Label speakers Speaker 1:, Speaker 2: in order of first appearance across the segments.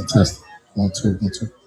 Speaker 1: Test. 1, 2, 1, 2.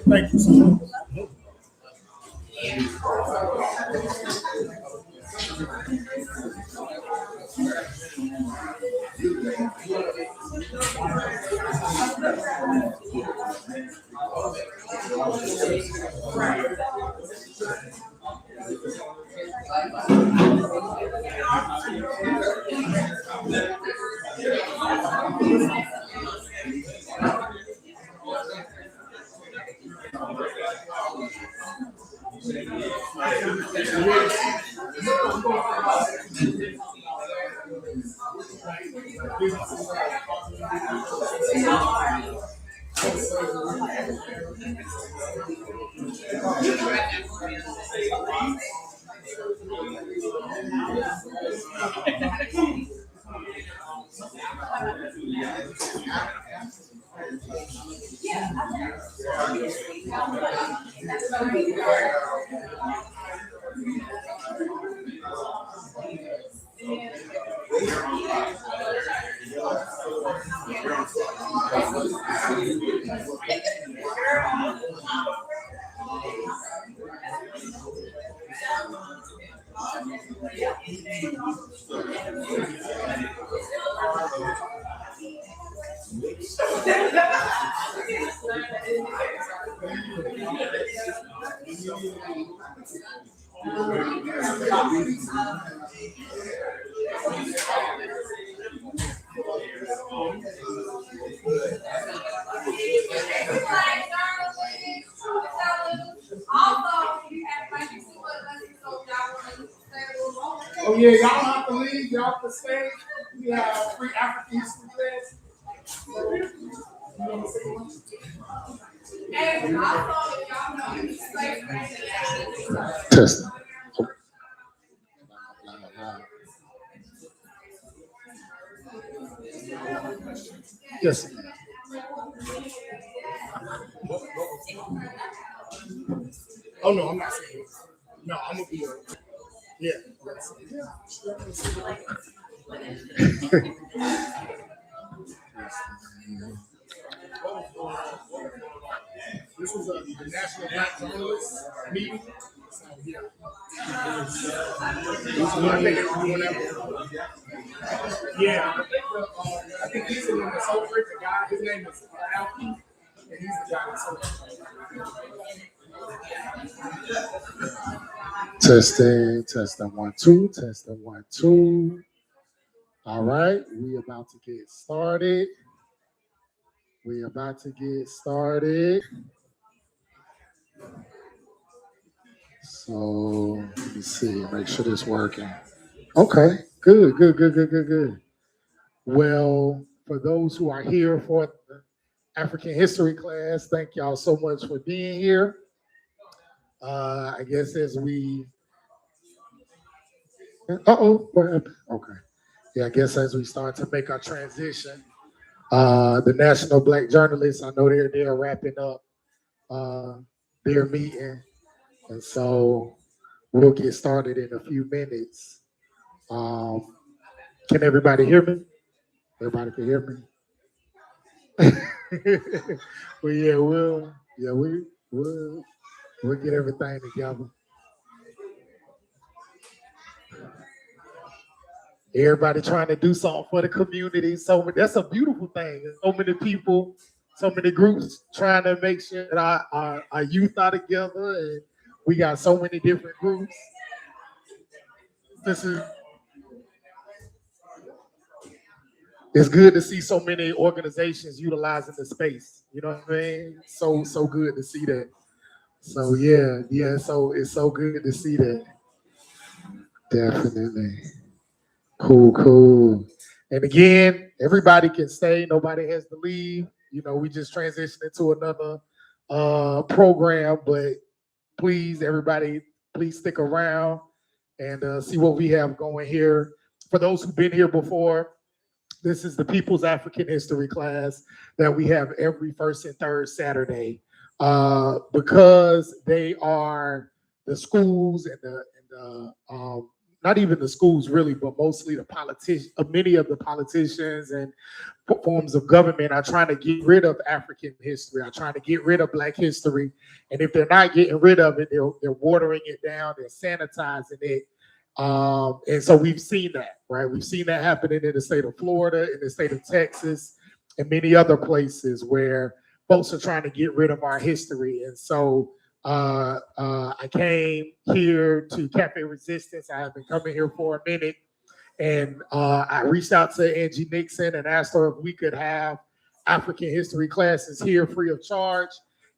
Speaker 2: Thank you so much. Oh yeah, y'all don't have to leave. Y'all can stay. We have free African history class.
Speaker 1: Test. Yes.
Speaker 2: Oh no, I'm not saying it. No, I'm gonna be. Yeah. This was the National Black Journalists meeting. So, yeah. I think it was doing that. Yeah. I think he's the one that celebrates the guy. His name is Alfie. And he's the guy that celebrates.
Speaker 1: Testing 1 2, testing 1 2. All right, we about to get started. We about to get started. So let me see, make sure this working. Okay, good, good, good, good, good, good. Well, for those who are here for the African history class, thank y'all so much for being here. I guess as we, what happened? Okay. Yeah, I guess as we start to make our transition, the National Black Journalists, I know they're wrapping up uh, their meeting, and so we'll get started in a few minutes. Um, can everybody hear me? Everybody can hear me. Well, yeah, we'll get everything together. Everybody trying to do something for the community. So that's a beautiful thing. There's so many people, so many groups trying to make sure that our youth are together, and we got so many different groups. This is It's good to see so many organizations utilizing the space. You know what I mean? So good to see that. So yeah. So it's so good to see that. Definitely. Cool. And again, everybody can stay. Nobody has to leave. You know, we just transitioned into another program, but please, everybody, please stick around and see what we have going here. For those who've been here before, this is the People's African History class that we have every first and third Saturday. Because they are the schools and the not even the schools really, but mostly the politicians, many of the politicians and forms of government are trying to get rid of African history, are trying to get rid of Black history. And if they're not getting rid of it, they're watering it down, they're sanitizing it. And so we've seen that, right? We've seen that happening in the state of Florida, in the state of Texas, and many other places where folks are trying to get rid of our history. And so I came here to Cafe Resistance. I have been coming here for a minute. And I reached out to Angie Nixon and asked her if we could have African history classes here free of charge.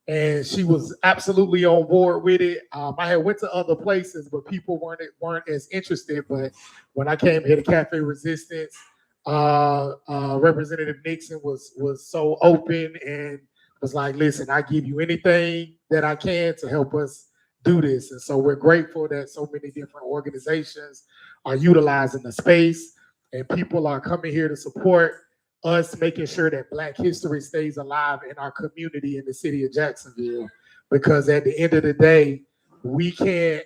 Speaker 1: And she was absolutely on board with it. I had went to other places, but people weren't as interested. But when I came here to Cafe Resistance, Representative Nixon was so open and was like, "Listen, I give you anything that I can to help us do this." And so we're grateful that so many different organizations are utilizing the space, and people are coming here to support us making sure that Black history stays alive in our community in the city of Jacksonville. Because at the end of the day, we can't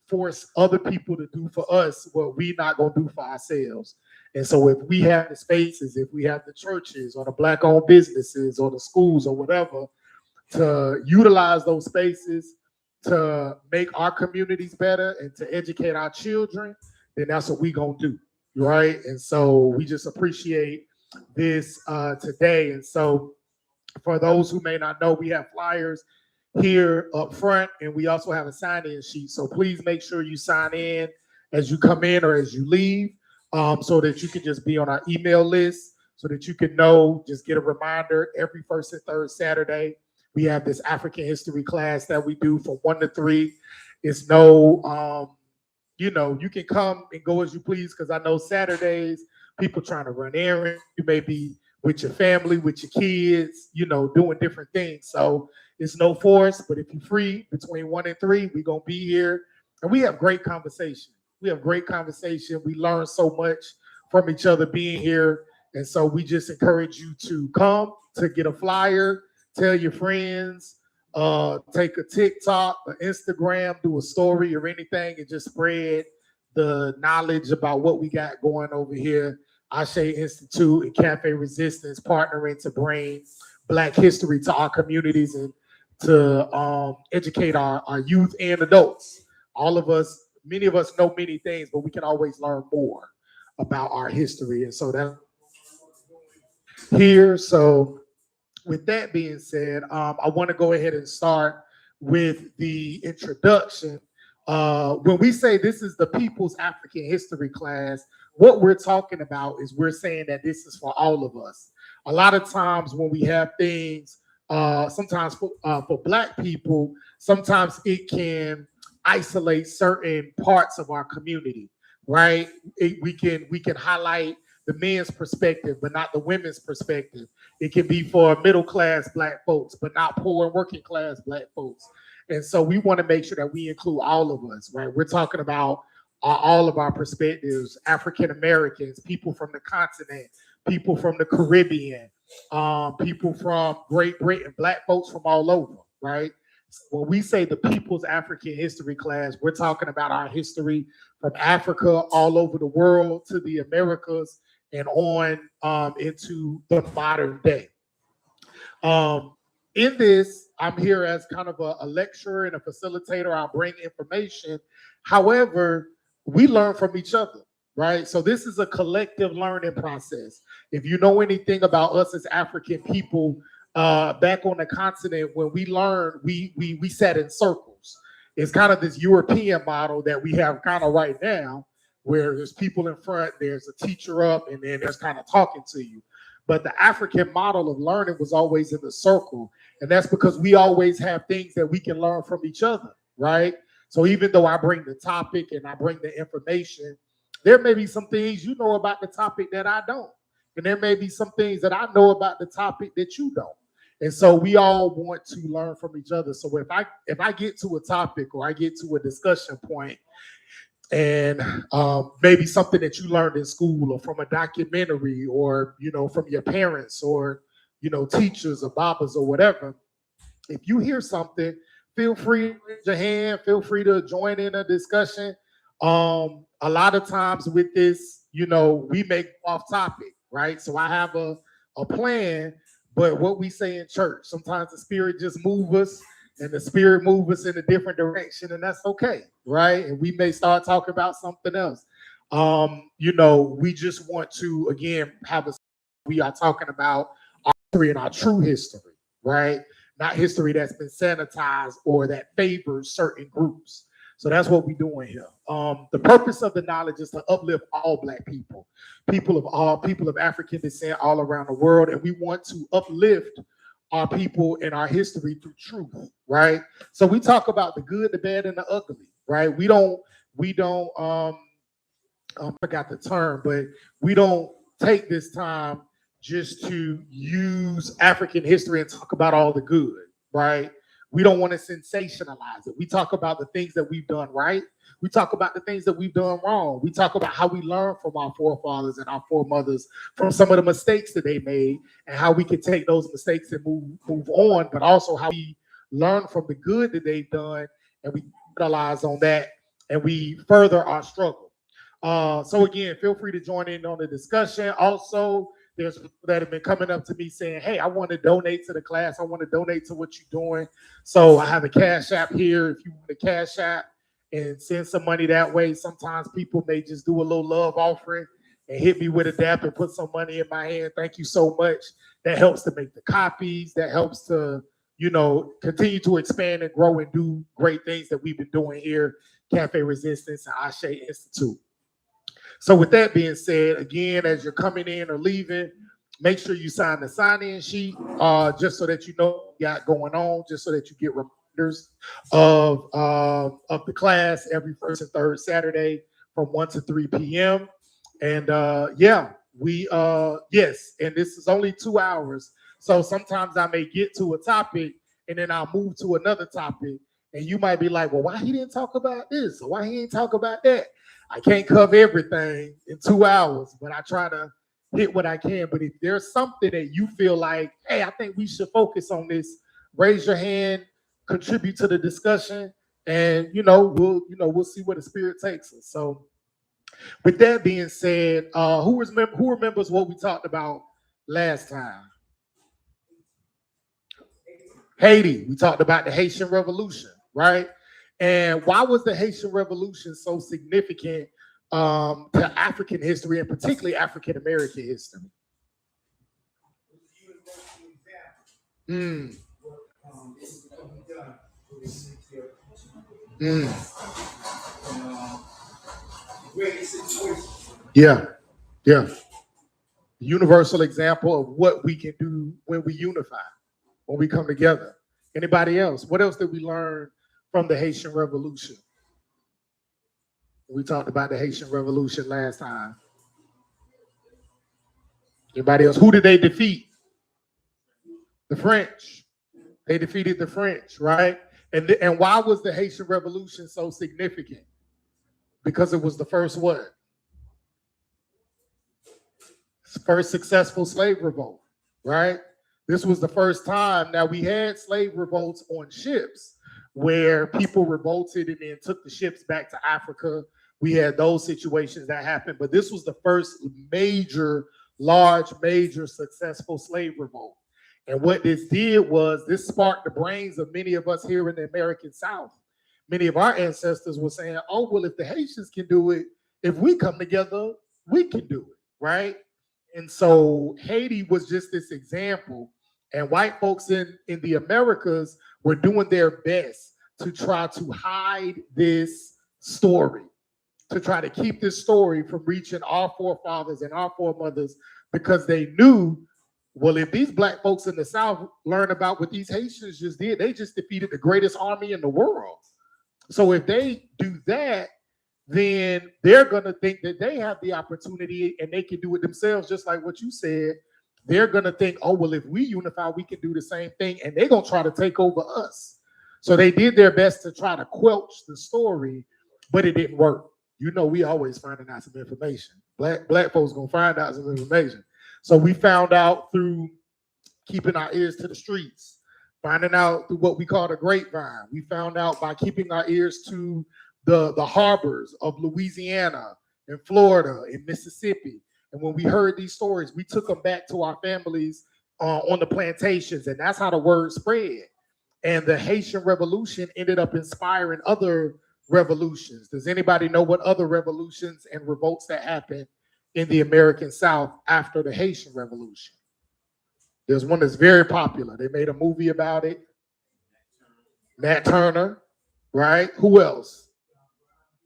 Speaker 1: force other people to do for us what we're not going to do for ourselves. And so if we have the spaces, if we have the churches or the Black-owned businesses or the schools or whatever, to utilize those spaces to make our communities better and to educate our children, then that's what we're going to do, right? And so we just appreciate this today. And so for those who may not know, we have flyers here up front, and we also have a sign-in sheet. So please make sure you sign in as you come in or as you leave, so that you can just be on our email list, so that you can know, just get a reminder every first and third Saturday. We have this African history class that we do from 1 to 3. It's no, you can come and go as you please, because I know Saturdays, people trying to run errands. You may be with your family, with your kids, doing different things. So it's no force, but if you're free between 1 and 3, we're going to be here. And we have great conversation. We learn so much from each other being here. And so we just encourage you to come, to get a flyer, tell your friends, take a TikTok, or Instagram, do a story or anything, and just spread the knowledge about what we got going over here. Ashe Institute and Cafe Resistance partnering to bring Black history to our communities and to educate our youth and adults. Many of us know many things, but we can always learn more about our history. And so that's here. So with that being said, I want to go ahead and start with the introduction. When we say this is the People's African History class, what we're talking about is we're saying that this is for all of us. A lot of times when we have things, sometimes for Black people, sometimes it can isolate certain parts of our community, right? We can highlight the men's perspective, but not the women's perspective. It can be for middle class Black folks, but not poor and working class Black folks. And so we want to make sure that we include all of us, right? We're talking about all of our perspectives, African Americans, people from the continent, people from the Caribbean, people from Great Britain, Black folks from all over, right? When we say the People's African History class, we're talking about our history from Africa all over the world to the Americas and on into the modern day. Um, in this, I'm here as kind of a lecturer and a facilitator. I bring information. However, we learn from each other, right? So this is a collective learning process. If you know anything about us as African people, back on the continent, when we learn, we sat in circles. It's kind of this European model that we have kind of right now, where there's people in front, there's a teacher up, and then there's kind of talking to you. But the African model of learning was always in the circle. And that's because we always have things that we can learn from each other, right? So even though I bring the topic and I bring the information, there may be some things you know about the topic that I don't. And there may be some things that I know about the topic that you don't. And so we all want to learn from each other. So if I get to a topic or I get to a discussion point and maybe something that you learned in school or from a documentary or from your parents or teachers or babas or whatever, if you hear something, feel free to raise your hand, feel free to join in a discussion. A lot of times with this, we make off topic, right? So I have a plan, but what we say in church, sometimes the spirit just moves us and the spirit moves us in a different direction, and that's okay, right? And we may start talking about something else. We just want to again we are talking about our history and our true history, right? Not history that's been sanitized or that favors certain groups. So that's what we're doing here. The purpose of the knowledge is to uplift all Black people, people of African descent all around the world, and we want to uplift our people and our history through truth, right? So we talk about the good, the bad, and the ugly, right? We don't I forgot the term, but we don't take this time just to use African history and talk about all the good, right? We don't want to sensationalize it. We talk about the things that we've done right. We talk about the things that we've done wrong. We talk about how we learned from our forefathers and our foremothers from some of the mistakes that they made and how we can take those mistakes and move on, but also how we learn from the good that they've done and we capitalize on that and we further our struggle. So again, feel free to join in on the discussion. Also, there's people that have been coming up to me saying, hey, I want to donate to the class. I want to donate to what you're doing. So I have a Cash App here. If you want a Cash App and send some money that way, sometimes people may just do a little love offering and hit me with a dap and put some money in my hand. Thank you so much. That helps to make the copies. That helps to, continue to expand and grow and do great things that we've been doing here, Cafe Resistance and Ashe Institute. So with that being said, again, as you're coming in or leaving, make sure you sign the sign-in sheet, just so that you know what you got going on, just so that you get reminders of the class every first and third Saturday from 1 to 3 p.m. And yes, and this is only 2 hours. So sometimes I may get to a topic and then I'll move to another topic. And you might be like, well, why he didn't talk about this? Or why he didn't talk about that? I can't cover everything in 2 hours, but I try to hit what I can. But if there's something that you feel like, hey, I think we should focus on this, raise your hand, contribute to the discussion, and we'll see where the spirit takes us. So with that being said, who remembers what we talked about last time? Haiti. We talked about the Haitian Revolution, right? And why was the Haitian Revolution so significant to African history and particularly African American history? Mm. Mm.
Speaker 3: Great situation.
Speaker 1: Yeah, yeah. Universal example of what we can do when we unify, when we come together. Anybody else? What else did we learn from the Haitian Revolution? We talked about the Haitian Revolution last time. Anybody else? Who did they defeat? The French. They defeated the French, right? And why was the Haitian Revolution so significant? Because it was the first what? First successful slave revolt, right? This was the first time. Now we had slave revolts on ships where people revolted and then took the ships back to Africa. We had those situations that happened, but this was the first major, large, major successful slave revolt. And what this did was this sparked the brains of many of us here in the American South. Many of our ancestors were saying, oh, well, if the Haitians can do it, if we come together, we can do it, right? And so Haiti was just this example. And white folks in the Americas were doing their best to try to hide this story, to try to keep this story from reaching our forefathers and our foremothers, because they knew, well, if these black folks in the South learn about what these Haitians just did, they just defeated the greatest army in the world. So if they do that, then they're going to think that they have the opportunity and they can do it themselves, just like what you said. They're going to think, oh, well, if we unify, we can do the same thing, and they're going to try to take over us. So they did their best to try to quelch the story, but it didn't work. You know, we always finding out some information. Black folks going to find out some information. So we found out through keeping our ears to the streets, finding out through what we call the grapevine. We found out by keeping our ears to the harbors of Louisiana and Florida and Mississippi. And when we heard these stories, we took them back to our families on the plantations, and that's how the word spread. And the Haitian Revolution ended up inspiring other revolutions. Does anybody know what other revolutions and revolts that happened in the American South after the Haitian Revolution? There's one that's very popular. They made a movie about it. Nat Turner, right? Who else?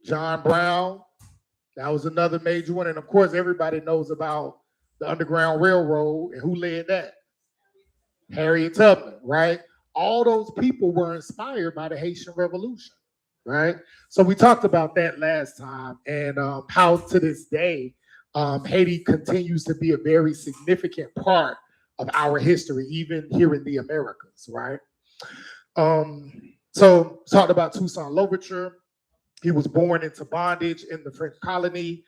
Speaker 1: John Brown. That was another major one. And of course, everybody knows about the Underground Railroad and who led that? Harriet Tubman, right? All those people were inspired by the Haitian Revolution, right? So we talked about that last time, and how to this day, Haiti continues to be a very significant part of our history, even here in the Americas, right? So talked about Toussaint Louverture. He was born into bondage in the French colony.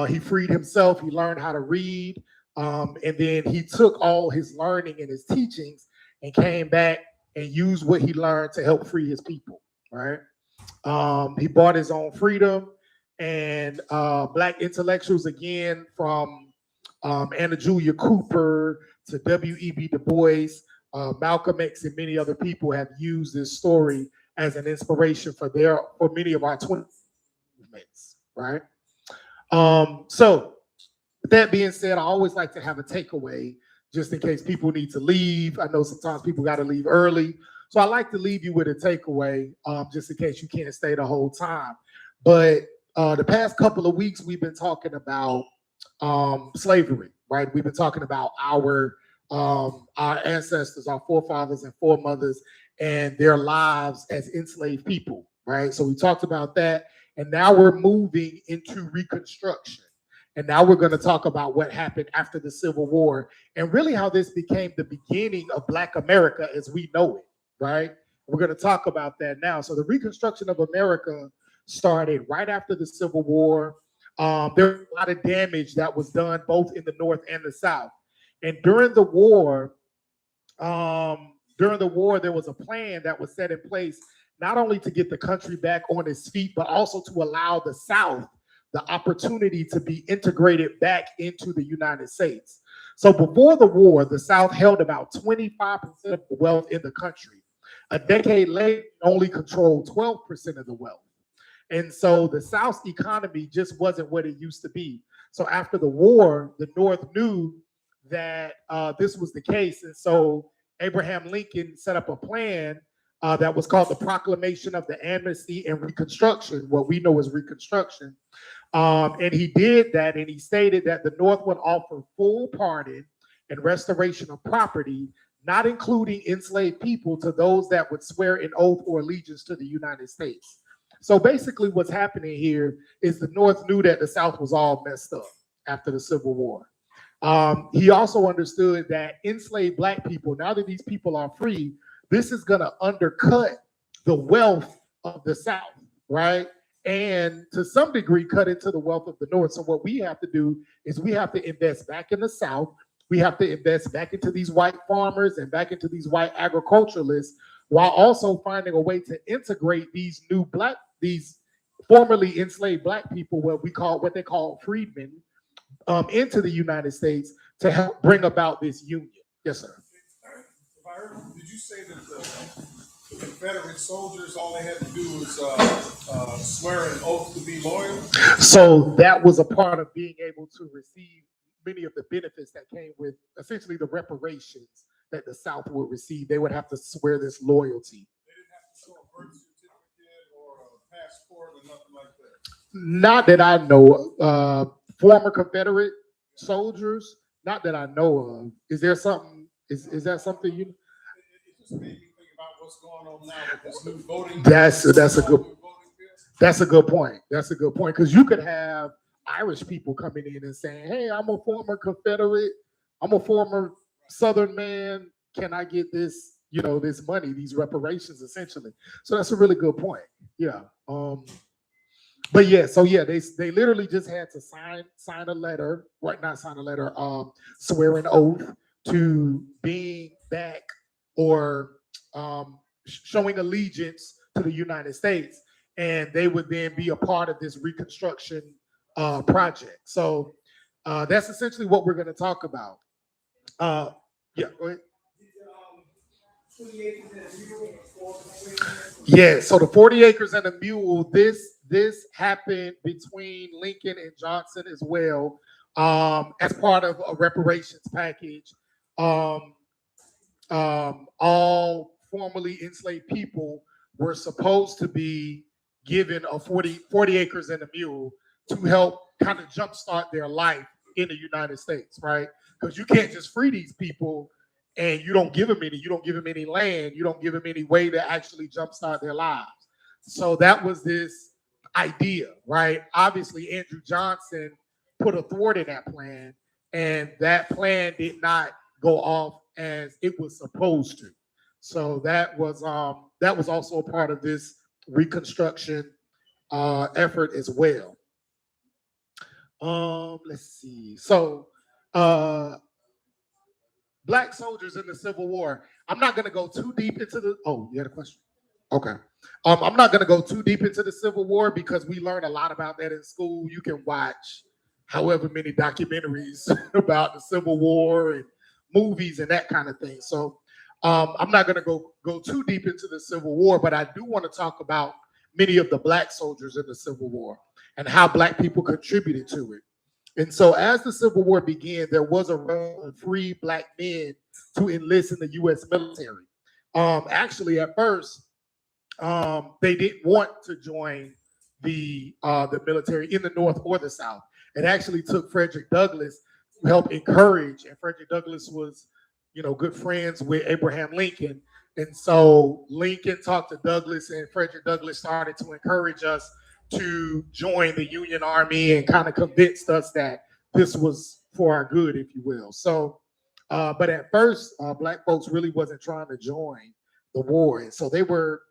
Speaker 1: He freed himself. He learned how to read. And then he took all his learning and his teachings and came back and used what he learned to help free his people, right? He bought his own freedom. And Black intellectuals, again, from Anna Julia Cooper to W.E.B. Du Bois, Malcolm X, and many other people have used this story as an inspiration for many of our 20 movements, right? So with that being said, I always like to have a takeaway just in case people need to leave. I know sometimes people got to leave early. So I like to leave you with a takeaway just in case you can't stay the whole time. But the past couple of weeks, we've been talking about slavery, right? We've been talking about our ancestors, our forefathers and foremothers, and their lives as enslaved people, right? So we talked about that, and now we're moving into Reconstruction. And now we're going to talk about what happened after the Civil War and really how this became the beginning of Black America as we know it, right? We're going to talk about that now. So the Reconstruction of America started right after the Civil War. There was a lot of damage that was done both in the North and the South. And during the war, there was a plan that was set in place not only to get the country back on its feet, but also to allow the South the opportunity to be integrated back into the United States. So before the war, the South held about 25% of the wealth in the country. A decade later, it only controlled 12% of the wealth. And so the South's economy just wasn't what it used to be. So after the war, the North knew that this was the case. And so Abraham Lincoln set up a plan that was called the Proclamation of the Amnesty and Reconstruction, what we know as Reconstruction. And he did that, and he stated that the North would offer full pardon and restoration of property, not including enslaved people, to those that would swear an oath or allegiance to the United States. So basically, what's happening here is the North knew that the South was all messed up after the Civil War. He also understood that enslaved Black people, now that these people are free, this is going to undercut the wealth of the South, right? And to some degree, cut into the wealth of the North. So what we have to do is we have to invest back in the South. We have to invest back into these white farmers and back into these white agriculturalists, while also finding a way to integrate these formerly enslaved Black people, what they call freedmen, into the United States to help bring about this union. Yes, sir.
Speaker 3: Did you say that the Confederate soldiers, all they had to do was swear an oath to be loyal?
Speaker 1: So that was a part of being able to receive many of the benefits that came with essentially the reparations that the South would receive. They would have to swear this loyalty.
Speaker 3: They didn't have to show a birth certificate or a passport or nothing like that.
Speaker 1: Not that I know of. Former Confederate soldiers, not that I know of. Is there something? Is that something you?
Speaker 3: It just made me think about what's going on now with this new voting.
Speaker 1: That's a good point. That's a good point, because you could have Irish people coming in and saying, "Hey, I'm a former Confederate. I'm a former Southern man. Can I get this? This money, these reparations, essentially." So that's a really good point. Yeah. But yeah, so yeah, they literally just had to sign a letter, right? Not sign a letter, swear an oath to being back or showing allegiance to the United States, and they would then be a part of this Reconstruction project. So that's essentially what we're going to talk about. Yeah, go ahead. Yeah, so the 40 acres and a mule, this happened between Lincoln and Johnson as well, as part of a reparations package. All formerly enslaved people were supposed to be given a 40 acres and a mule to help kind of jumpstart their life in the United States, right? Because you can't just free these people and you don't give them any land, you don't give them any way to actually jumpstart their lives. So that was this idea, right? Obviously, Andrew Johnson put a thwart in that plan, and that plan did not go off as it was supposed to. So that was also a part of this Reconstruction effort as well. Let's see. So Black soldiers in the Civil War. I'm not going to go too deep into the. Oh, you had a question? Okay. I'm not going to go too deep into the Civil War because we learn a lot about that in school. You can watch however many documentaries about the Civil War and movies and that kind of thing. So I'm not going to go too deep into the Civil War, but I do want to talk about many of the Black soldiers in the Civil War and how Black people contributed to it. And so as the Civil War began, there was a role of free Black men to enlist in the U.S. military. Actually, at first, they didn't want to join the military in the North or the South. It actually took Frederick Douglass to help encourage, and Frederick Douglass was, good friends with Abraham Lincoln. And so Lincoln talked to Douglass, and Frederick Douglass started to encourage us to join the Union Army and kind of convinced us that this was for our good, if you will. So, but at first, Black folks really wasn't trying to join the war. And so they were,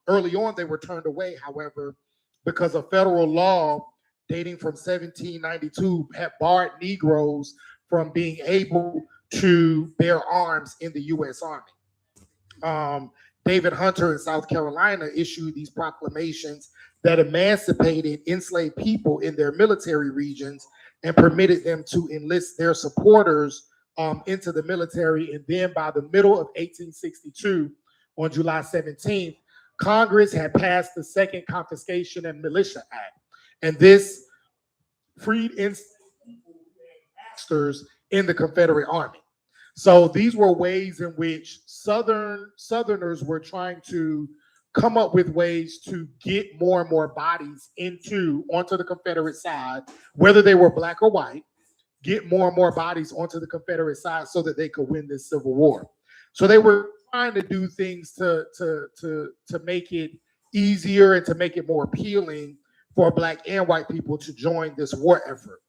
Speaker 1: early on, they were turned away. However, because of federal law dating from 1792 had barred Negroes from being able to bear arms in the U.S. Army. David Hunter in South Carolina issued these proclamations that emancipated enslaved people in their military regions and permitted them to enlist their supporters into the military. And then by the middle of 1862, on July 17th, Congress had passed the Second Confiscation and Militia Act. And this freed enslaved masters in the Confederate Army. So these were ways in which Southerners were trying to come up with ways to get more and more bodies onto the Confederate side, whether they were black or white, get more and more bodies onto the Confederate side so that they could win this Civil War. So they were trying to do things to make it easier and to make it more appealing for black and white people to join this war effort.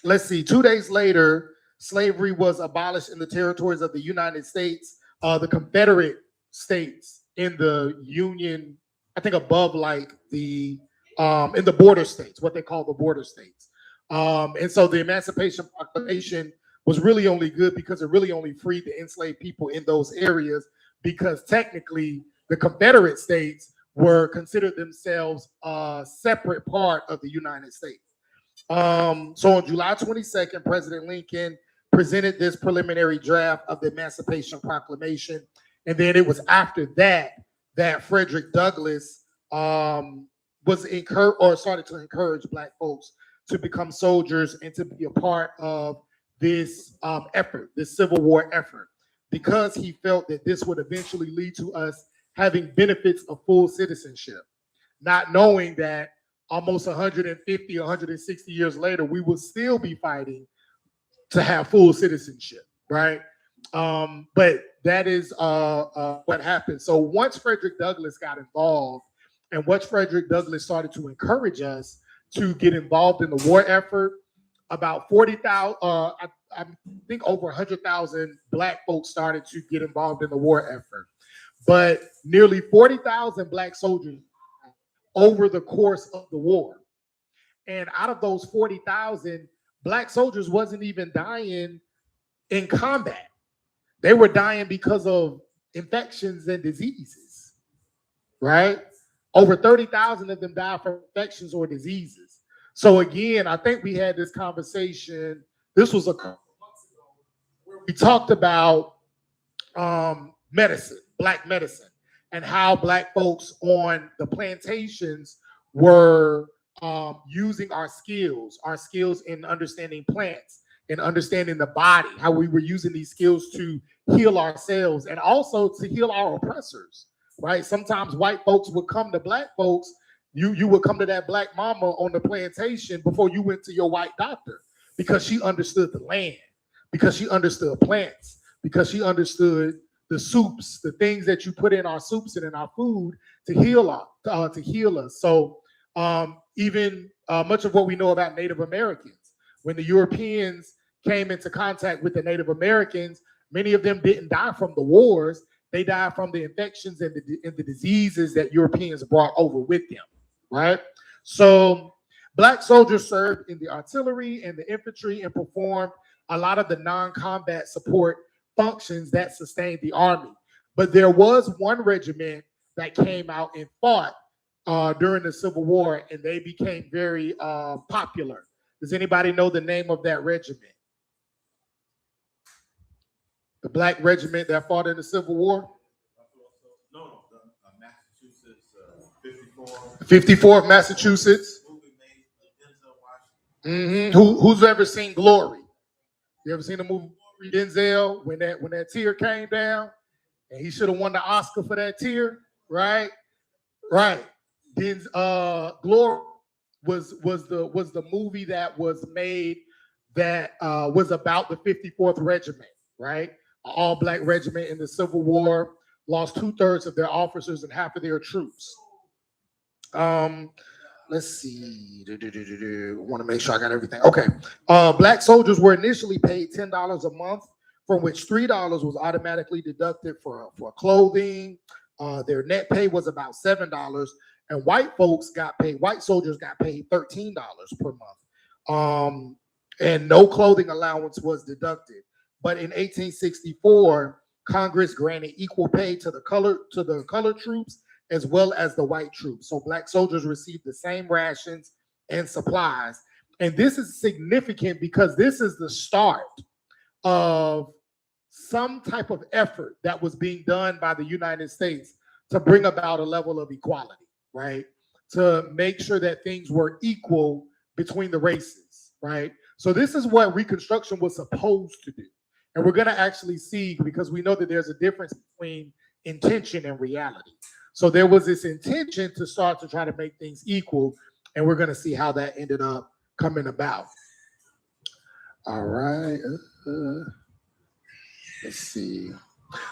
Speaker 1: Let's see, 2 days later, slavery was abolished in the territories of the United States, the Confederate states in the Union, I think above like in the border states, what they call the border states. And so the Emancipation Proclamation was really only good because it really only freed the enslaved people in those areas, because technically the Confederate states were considered themselves a separate part of the United States. So on July 22nd, President Lincoln presented this preliminary draft of the Emancipation Proclamation. And then it was after that that Frederick Douglass was encouraged or started to encourage black folks to become soldiers and to be a part of this effort, this Civil War effort, because he felt that this would eventually lead to us having benefits of full citizenship, not knowing that almost 150, 160 years later, we will still be fighting to have full citizenship, right? But that is what happened. So once Frederick Douglass got involved, and once Frederick Douglass started to encourage us to get involved in the war effort, about 40,000, I think over 100,000 black folks started to get involved in the war effort. But nearly 40,000 black soldiers over the course of the war. And out of those 40,000, black soldiers wasn't even dying in combat. They were dying because of infections and diseases, right? Over 30,000 of them died from infections or diseases. So again, I think we had this conversation, this was a couple months ago, where we talked about medicine, black medicine, and how black folks on the plantations were using our skills in understanding plants and understanding the body, how we were using these skills to heal ourselves and also to heal our oppressors, right? Sometimes white folks would come to black folks. You would come to that black mama on the plantation before you went to your white doctor, because she understood the land, because she understood plants, because she understood the soups, the things that you put in our soups and in our food to heal us. So even much of what we know about Native Americans, when the Europeans came into contact with the Native Americans, many of them didn't die from the wars. They died from the infections and the diseases that Europeans brought over with them, right? So black soldiers served in the artillery and the infantry and performed a lot of the non-combat support functions that sustained the army. But there was one regiment that came out and fought during the Civil War, and they became very popular. Does anybody know the name of that regiment? The black regiment that fought in the Civil War?
Speaker 4: No, Massachusetts,
Speaker 1: 54 of Massachusetts. Who's ever seen Glory? You ever seen the movie Denzel, when that tear came down, and he should have won the Oscar for that tear, right? Right. Glory was the movie that was made that was about the 54th Regiment, right? An all-black regiment in the Civil War, lost 2/3 of their officers and half of their troops. Let's see. Want to make sure I got everything. Okay. Black soldiers were initially paid $10 a month, from which $3 was automatically deducted for clothing. Their net pay was about $7, and white soldiers got paid $13 per month. And no clothing allowance was deducted. But in 1864, Congress granted equal pay to the colored troops as well as the white troops. So black soldiers received the same rations and supplies. And this is significant because this is the start of some type of effort that was being done by the United States to bring about a level of equality, right? To make sure that things were equal between the races, right? So this is what Reconstruction was supposed to do. And we're going to actually see, because we know that there's a difference between intention and reality. So there was this intention to start to try to make things equal, and we're going to see how that ended up coming about. All right. Let's see.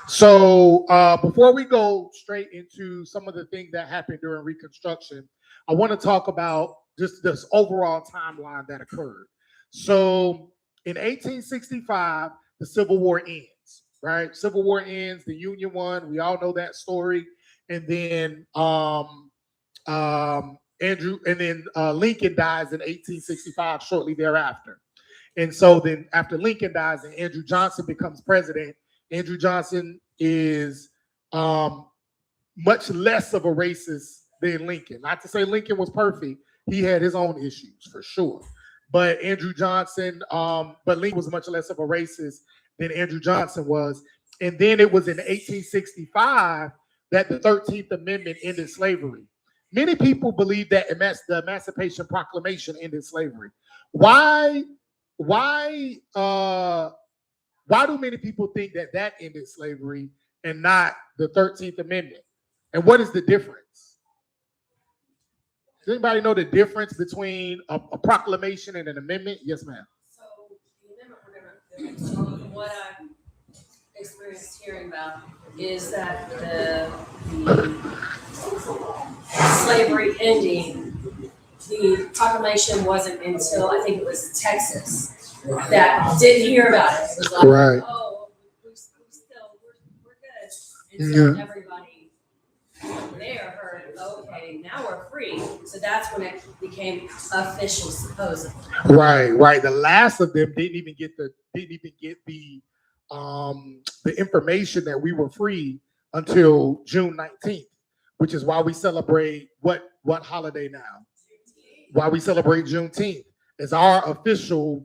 Speaker 1: So before we go straight into some of the things that happened during Reconstruction, I want to talk about just this overall timeline that occurred. So in 1865, the Civil War ends, right? Civil War ends, the Union won. We all know that story. And then Lincoln dies in 1865, shortly thereafter. And so then after Lincoln dies and Andrew Johnson becomes president, Andrew Johnson is much less of a racist than Lincoln. Not to say Lincoln was perfect. He had his own issues for sure. But but Lincoln was much less of a racist than Andrew Johnson was. And then it was in 1865 that the 13th Amendment ended slavery. Many people believe that the Emancipation Proclamation ended slavery. Why do many people think that ended slavery and not the 13th Amendment? And what is the difference? Does anybody know the difference between a proclamation and an amendment? Yes, ma'am.
Speaker 5: So the amendment we're going to what I've experienced hearing about is that the slavery ending, the proclamation wasn't until I think it was Texas that didn't hear about it. It was like,
Speaker 1: Right.
Speaker 5: oh, we're good. Until everybody there heard, okay, now we're free. So that's when it became official, supposedly.
Speaker 1: Right. The last of them didn't even get the information that we were free until June 19th, which is why we celebrate what holiday now? Why we celebrate Juneteenth as our official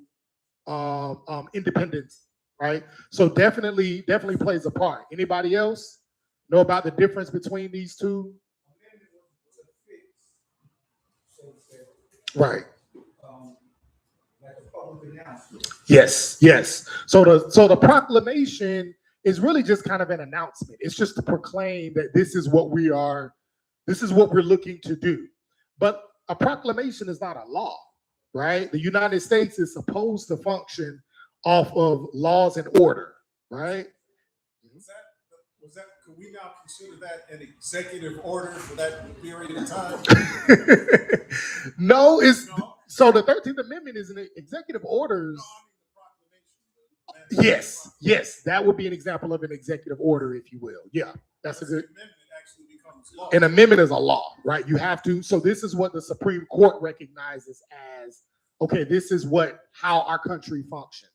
Speaker 1: independence, right? So definitely plays a part. Anybody else know about the difference between these two? Right. Yes. So the proclamation is really just kind of an announcement. It's just to proclaim that this is what we're looking to do. But a proclamation is not a law, right? The United States is supposed to function off of laws and order, right?
Speaker 3: Could we now consider that an executive order for that period of time?
Speaker 1: No, so the 13th Amendment is an executive orders. Yes, that would be an example of an executive order, if you will. Yeah, that's a good. An amendment is a law, right? You have to. So this is what the Supreme Court recognizes as, okay, this is how our country functions.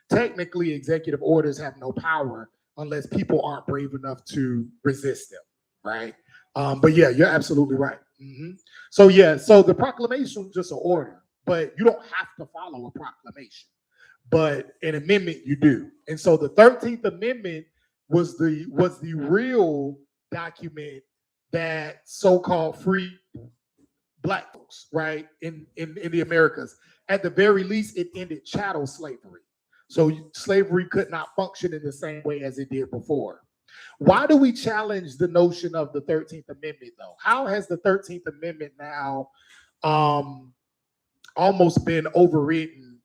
Speaker 1: Technically, executive orders have no power unless people aren't brave enough to resist them, right? But yeah, you're absolutely right. So the proclamation is just an order, but you don't have to follow a proclamation. But an amendment you do. And so the 13th Amendment was the real document that so-called free Black folks, right, in the Americas. At the very least, it ended chattel slavery. So slavery could not function in the same way as it did before. Why do we challenge the notion of the 13th Amendment, though? How has the 13th Amendment now almost been overridden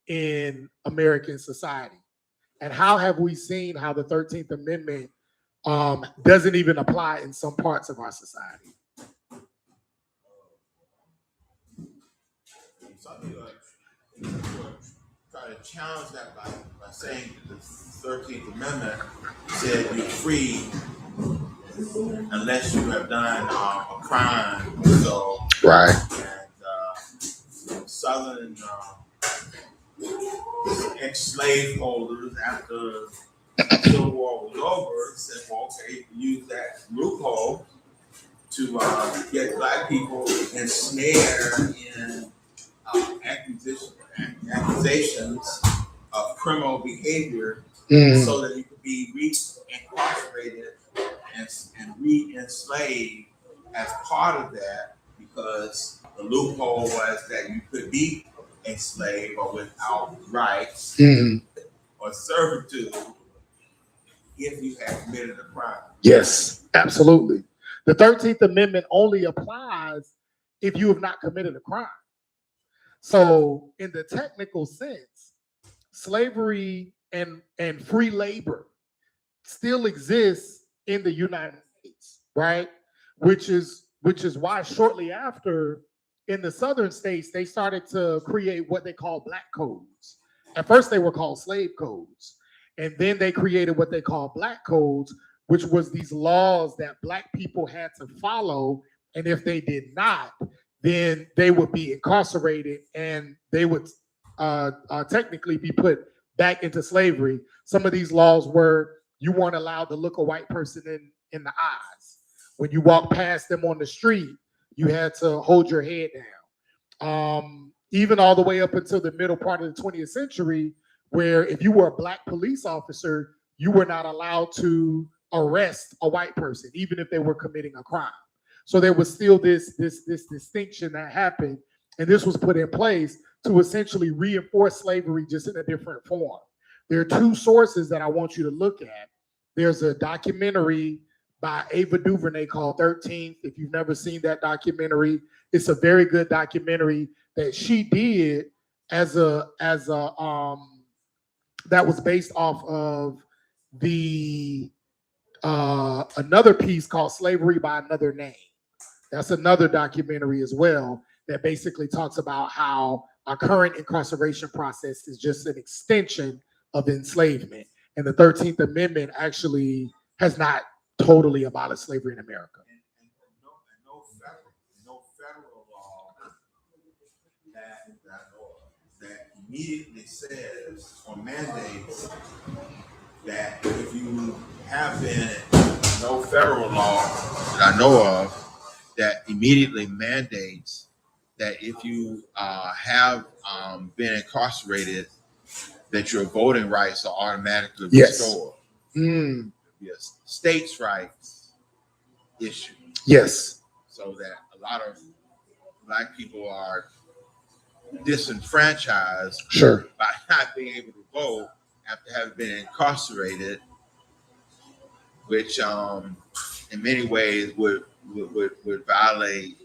Speaker 1: in American society? And how have we seen how the 13th Amendment doesn't even apply in some parts of our society?
Speaker 6: Some people try to challenge that by saying that the 13th Amendment said you're free unless you have done a crime. So,
Speaker 1: right.
Speaker 6: And Southern ex-slave holders, after the Civil War was over, said, well, okay, use that loophole to get Black people ensnared in accusations of criminal behavior, so that you could be re-incarcerated and re-enslaved as part of that, because the loophole was that you could be enslaved or without rights
Speaker 1: Mhm.
Speaker 6: or servitude if you have committed a crime.
Speaker 1: Yes, absolutely. The 13th Amendment only applies if you have not committed a crime. So, in the technical sense, slavery and free labor still exists in the United States, right? Which is why shortly after in the southern states they started to create what they call black codes. At first they were called slave codes, and then they created what they call black codes, which was these laws that black people had to follow, and if they did not, then they would be incarcerated and they would technically be put back into slavery. Some of these laws were you weren't allowed to look a white person in the eyes. When you walk past them on the street, you had to hold your head down. Even all the way up until the middle part of the 20th century, where if you were a black police officer, you were not allowed to arrest a white person, even if they were committing a crime. So there was still this distinction that happened, and this was put in place to essentially reinforce slavery just in a different form. There are two sources that I want you to look at. There's a documentary by Ava DuVernay called 13th. If you've never seen that documentary, it's a very good documentary that she did as a that was based off of the another piece called Slavery by Another Name. That's another documentary as well that basically talks about how our current incarceration process is just an extension of enslavement. And the 13th Amendment actually has not totally abolished slavery in America.
Speaker 6: And no federal law that I know of that immediately says or mandates that if you have been, no federal law that I know of that immediately mandates that if you have been incarcerated, that your voting rights are automatically restored.
Speaker 1: Mm,
Speaker 6: Yes, states' rights issue.
Speaker 1: yes.
Speaker 6: So that a lot of black people are disenfranchised
Speaker 1: Sure.
Speaker 6: by not being able to vote after having been incarcerated, which in many ways would violate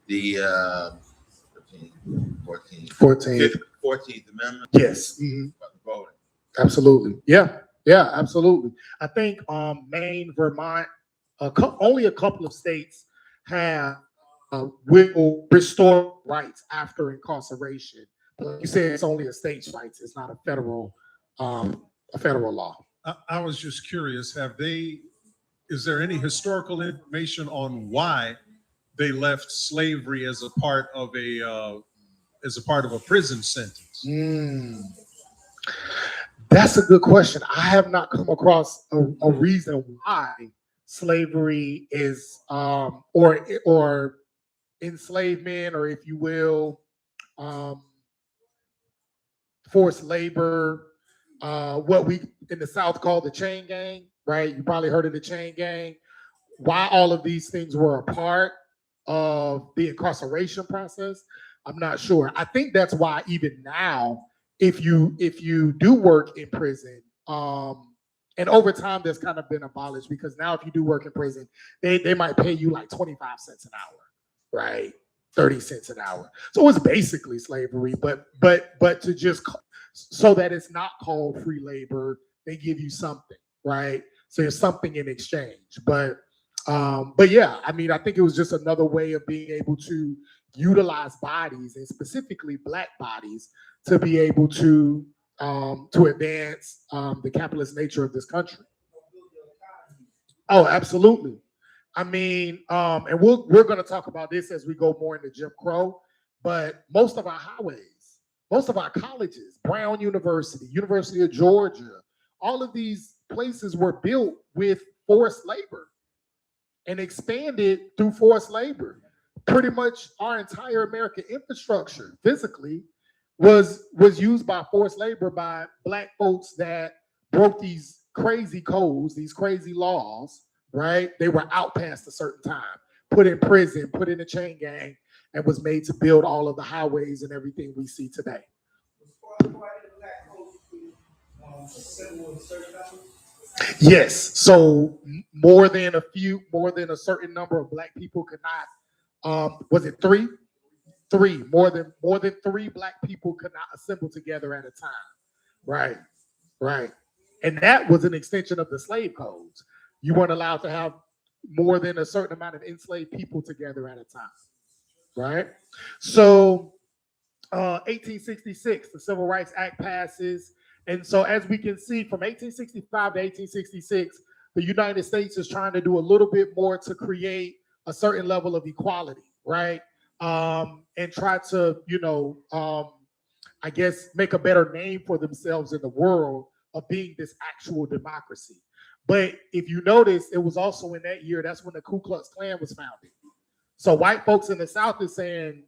Speaker 6: the 14th Amendment.
Speaker 1: Yes.
Speaker 6: About the voting.
Speaker 1: Absolutely. Yeah. Yeah, absolutely. I think Maine, Vermont, only a couple of states have will restore rights after incarceration. But you said it's only a state's rights. It's not a federal law.
Speaker 3: I was just curious, is there any historical information on why they left slavery as a part of a prison sentence?
Speaker 1: That's a good question. I have not come across a reason why slavery is or enslavement, or if you will, forced labor, what we in the South call the chain gang, right? You probably heard of the chain gang. Why all of these things were a part of the incarceration process, I'm not sure. I think that's why even now, if you do work in prison, and over time that's kind of been abolished, because now if you do work in prison, they might pay you like 25 cents an hour, right? 30 cents an hour. So it's basically slavery, but to just so that it's not called free labor, they give you something, right? So there's something in exchange. But yeah, I mean, I think it was just another way of being able to utilize bodies, and specifically black bodies, to be able to advance the capitalist nature of this country. Oh, absolutely. I mean, and we're going to talk about this as we go more into Jim Crow, but most of our highways, most of our colleges, Brown University, University of Georgia, all of these places were built with forced labor and expanded through forced labor. Pretty much our entire American infrastructure physically was used by forced labor by black folks that broke these crazy codes, these crazy laws, right? They were out past a certain time, put in prison, put in a chain gang, and was made to build all of the highways and everything we see today. Yes. So more than a certain number of black people could not. Was it three? Three. More than three black people could not assemble together at a time. Right. Right. And that was an extension of the slave codes. You weren't allowed to have more than a certain amount of enslaved people together at a time. Right. So 1866, the Civil Rights Act passes. And so as we can see from 1865 to 1866, the United States is trying to do a little bit more to create a certain level of equality, right? And try to, I guess, make a better name for themselves in the world of being this actual democracy. But if you notice, it was also in that year, that's when the Ku Klux Klan was founded. So white folks in the South is saying,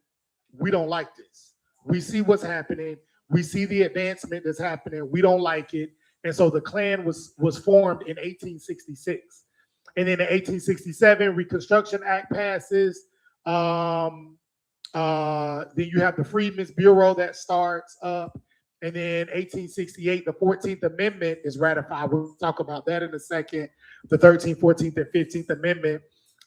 Speaker 1: we don't like this. We see what's happening. We see the advancement that's happening. We don't like it. And so the Klan was formed in 1866. And then in 1867, Reconstruction Act passes. Then you have the Freedmen's Bureau that starts up. And then 1868, the 14th Amendment is ratified. We'll talk about that in a second. The 13th, 14th, and 15th Amendment.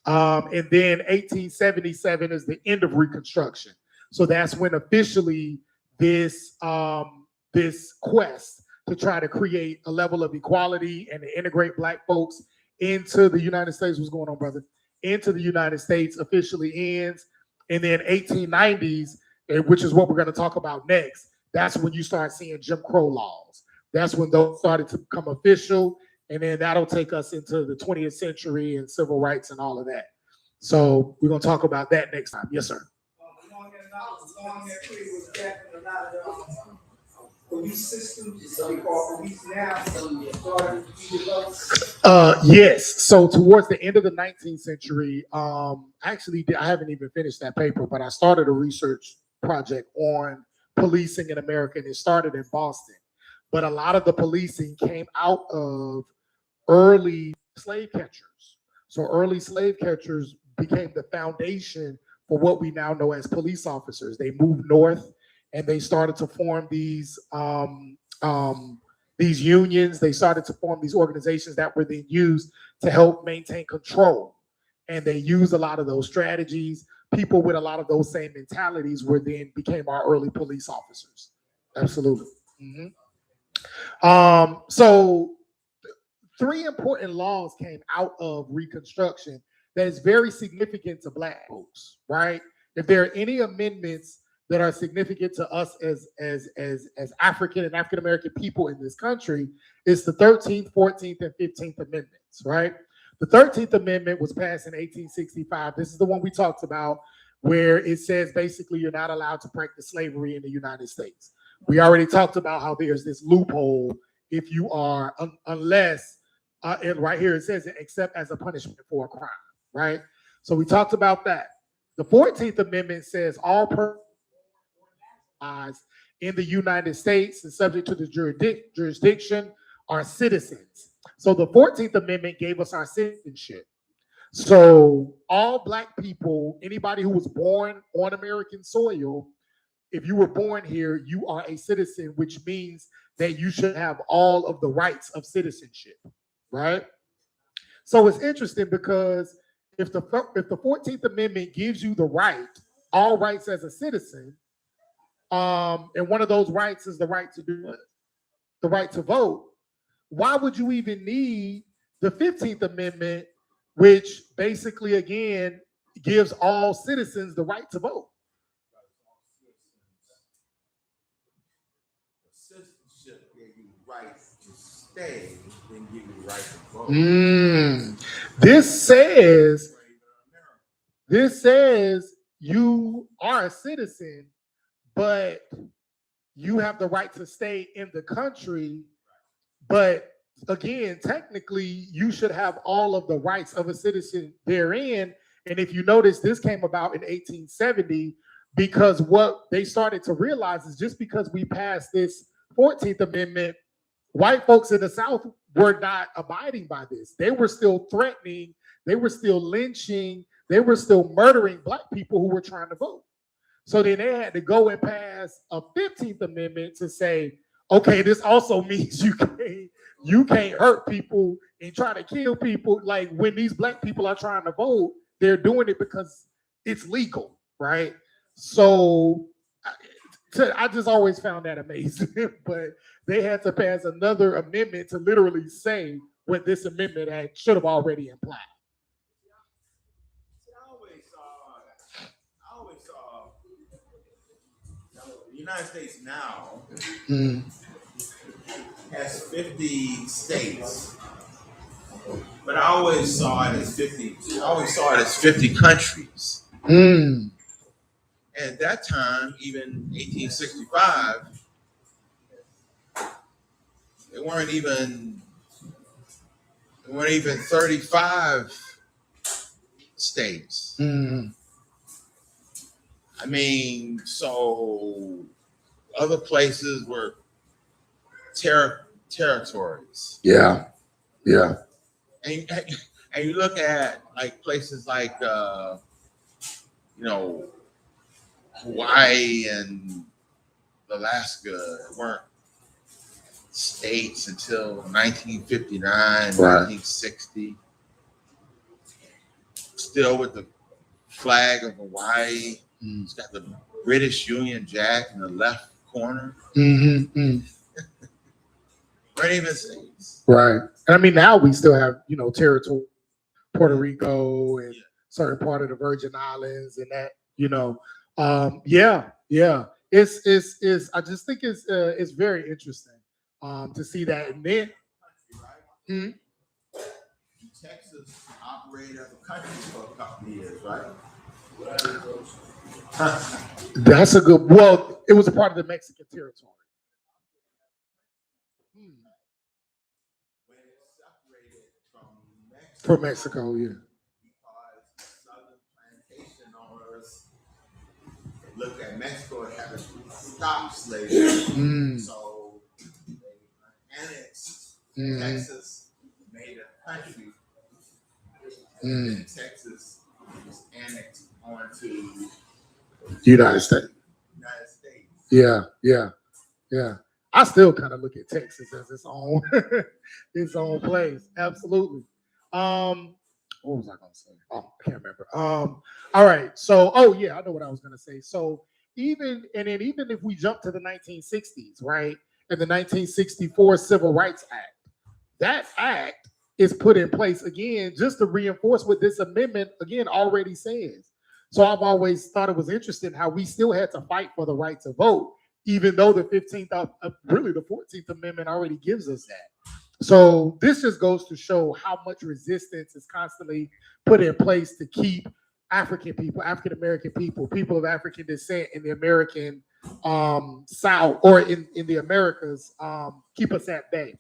Speaker 1: And then 1877 is the end of Reconstruction. So that's when officially this quest to try to create a level of equality and to integrate black folks into the United States, what's going on, brother? Into the United States officially ends. And then 1890s, which is what we're going to talk about next, that's when you start seeing Jim Crow laws. That's when those started to become official. And then that'll take us into the 20th century and civil rights and all of that. So we're going to talk about that next time. Yes, sir.
Speaker 2: Police systems, so we call police now, started to develop.
Speaker 1: Yes. So towards the end of the 19th century, I haven't even finished that paper, but I started a research project on policing in America, and it started in Boston. But a lot of the policing came out of early slave catchers. So early slave catchers became the foundation for what we now know as police officers. They moved north and they started to form these unions. They started to form these organizations that were then used to help maintain control. And they used a lot of those strategies. People with a lot of those same mentalities became our early police officers. Absolutely. Mm-hmm. So three important laws came out of Reconstruction that is very significant to black folks, right? If there are any amendments that are significant to us as African and African American people in this country, it's the 13th, 14th, and 15th Amendments, right? The 13th Amendment was passed in 1865. This is the one we talked about, where it says basically you're not allowed to practice slavery in the United States. We already talked about how there's this loophole if you are, unless, and right here it says it, except as a punishment for a crime, right? So we talked about that. The 14th Amendment says all persons in the United States and subject to the jurisdiction are citizens. So the 14th Amendment gave us our citizenship. So all black people, anybody who was born on American soil, if you were born here, you are a citizen, which means that you should have all of the rights of citizenship, right? So it's interesting because if the 14th Amendment gives you the right, all rights as a citizen, and one of those rights is the right to do it, the right to vote, why would you even need the 15th Amendment, which basically, again, gives all citizens the right to vote?
Speaker 6: Citizenship gave you the right to stay, then give you the right to vote.
Speaker 1: This says you are a citizen, but you have the right to stay in the country. But again, technically, you should have all of the rights of a citizen therein. And if you notice, this came about in 1870 because what they started to realize is just because we passed this 14th Amendment, white folks in the South were not abiding by this. They were still threatening, they were still lynching, they were still murdering black people who were trying to vote. So then they had to go and pass a 15th Amendment to say, okay, this also means you can't hurt people and try to kill people. Like when these black people are trying to vote, they're doing it because it's legal, right? So I just always found that amazing. But they had to pass another amendment to literally say what this amendment should have already implied.
Speaker 6: I always saw the United States now has 50 states, but I always saw it as 50. I always saw it as 50 countries. At that time, even 1865, there weren't even 35 states. I mean, so other places were territories.
Speaker 1: Yeah.
Speaker 6: And you look at like places like Hawaii and Alaska weren't states until 1959, 1960. Still with the flag of Hawaii. It's got the British Union Jack in the left corner. Weren't even states.
Speaker 1: Right. And I mean, now we still have, territory, Puerto Rico and certain part of the Virgin Islands and that, yeah. It's I just think it's very interesting to see that. And then
Speaker 6: Texas operated as a country for a couple of years, right?
Speaker 1: That's a good, well, it was a part of the Mexican territory.
Speaker 6: When it separated from
Speaker 1: For Mexico, yeah.
Speaker 6: because southern plantation owners looked at Mexico as having stopped slavery. So they annexed Texas, made a country. And Texas was annexed onto
Speaker 1: United States.
Speaker 6: United States.
Speaker 1: Yeah. I still kind of look at Texas as its own its own place. Absolutely. What was I gonna say? Oh, I can't remember. All right. So, I know what I was gonna say. So even if we jump to the 1960s, right, and the 1964 Civil Rights Act, that act is put in place again just to reinforce what this amendment again already says. So I've always thought it was interesting how we still had to fight for the right to vote, even though the 15th, really the 14th Amendment already gives us that. So this just goes to show how much resistance is constantly put in place to keep African people, African American people, people of African descent in the American South or in the Americas, keep us at bay.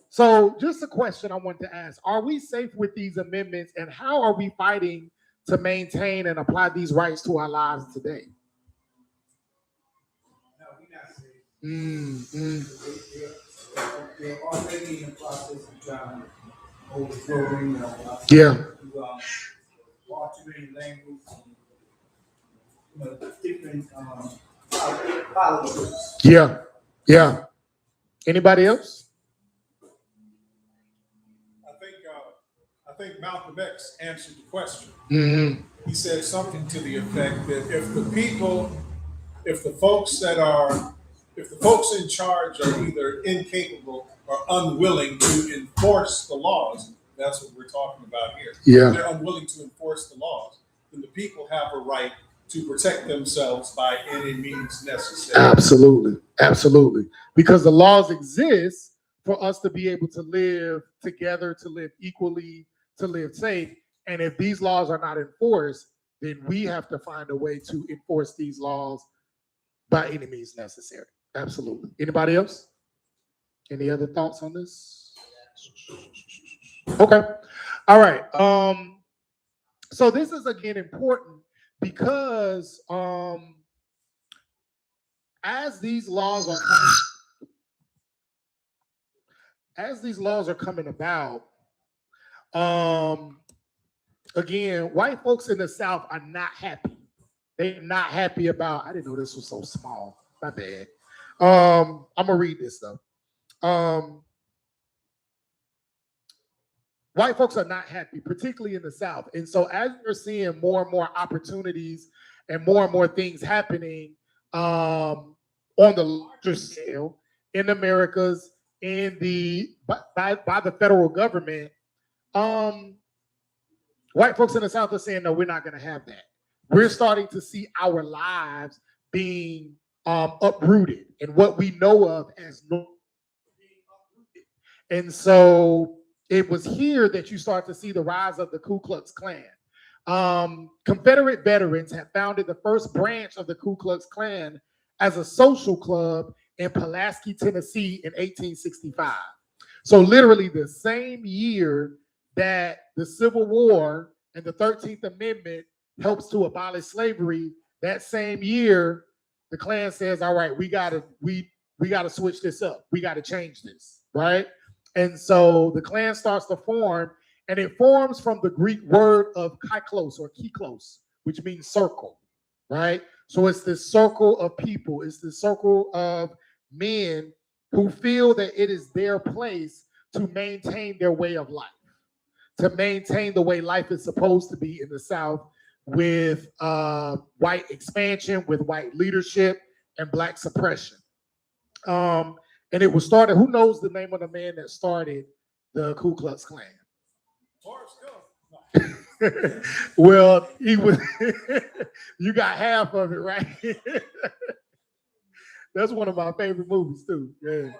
Speaker 1: So just a question I want to ask: are we safe with these amendments, and how are we fighting to maintain and apply these rights to our lives today?
Speaker 2: No, we're not safe. They're already in the process of trying to overthrowing, altering language, different politics.
Speaker 1: Yeah. Anybody else?
Speaker 3: I think Malcolm X answered the question.
Speaker 1: Mm-hmm.
Speaker 3: He said something to the effect that if the folks in charge are either incapable or unwilling to enforce the laws, that's what we're talking about here.
Speaker 1: Yeah.
Speaker 3: If they're unwilling to enforce the laws, then the people have a right to protect themselves by any means necessary.
Speaker 1: Absolutely. Because the laws exist for us to be able to live together, to live equally, to live safe. And if these laws are not enforced, then we have to find a way to enforce these laws by any means necessary. Absolutely. Anybody else? Any other thoughts on this? Okay. All right. So this is again important because as these laws are coming about, again, white folks in the South are not happy. They're not happy about. I didn't know this was so small. My bad. I'm gonna read this though. White folks are not happy, particularly in the South. And so as you're seeing more and more opportunities and more things happening on the larger scale in Americas in the by the federal government, white folks in the South are saying, no, we're not going to have that. We're starting to see our lives being uprooted and what we know of as normal being uprooted. And so it was here that you start to see the rise of the Ku Klux Klan. Confederate veterans had founded the first branch of the Ku Klux Klan as a social club in Pulaski, Tennessee in 1865. So literally the same year that the Civil War and the 13th Amendment helps to abolish slavery, that same year, the Klan says, all right, we gotta switch this up. We gotta change this, right? And so the Klan starts to form, and it forms from the Greek word of kyklos or kyklos, which means circle, right? So it's this circle of people. It's the circle of men who feel that it is their place to maintain their way of life, to maintain the way life is supposed to be in the South with white expansion, with white leadership, and black suppression. And it was started, who knows the name of the man that started the Ku Klux Klan? Well, he was, you got half of it, right? That's one of my favorite movies too. Yeah.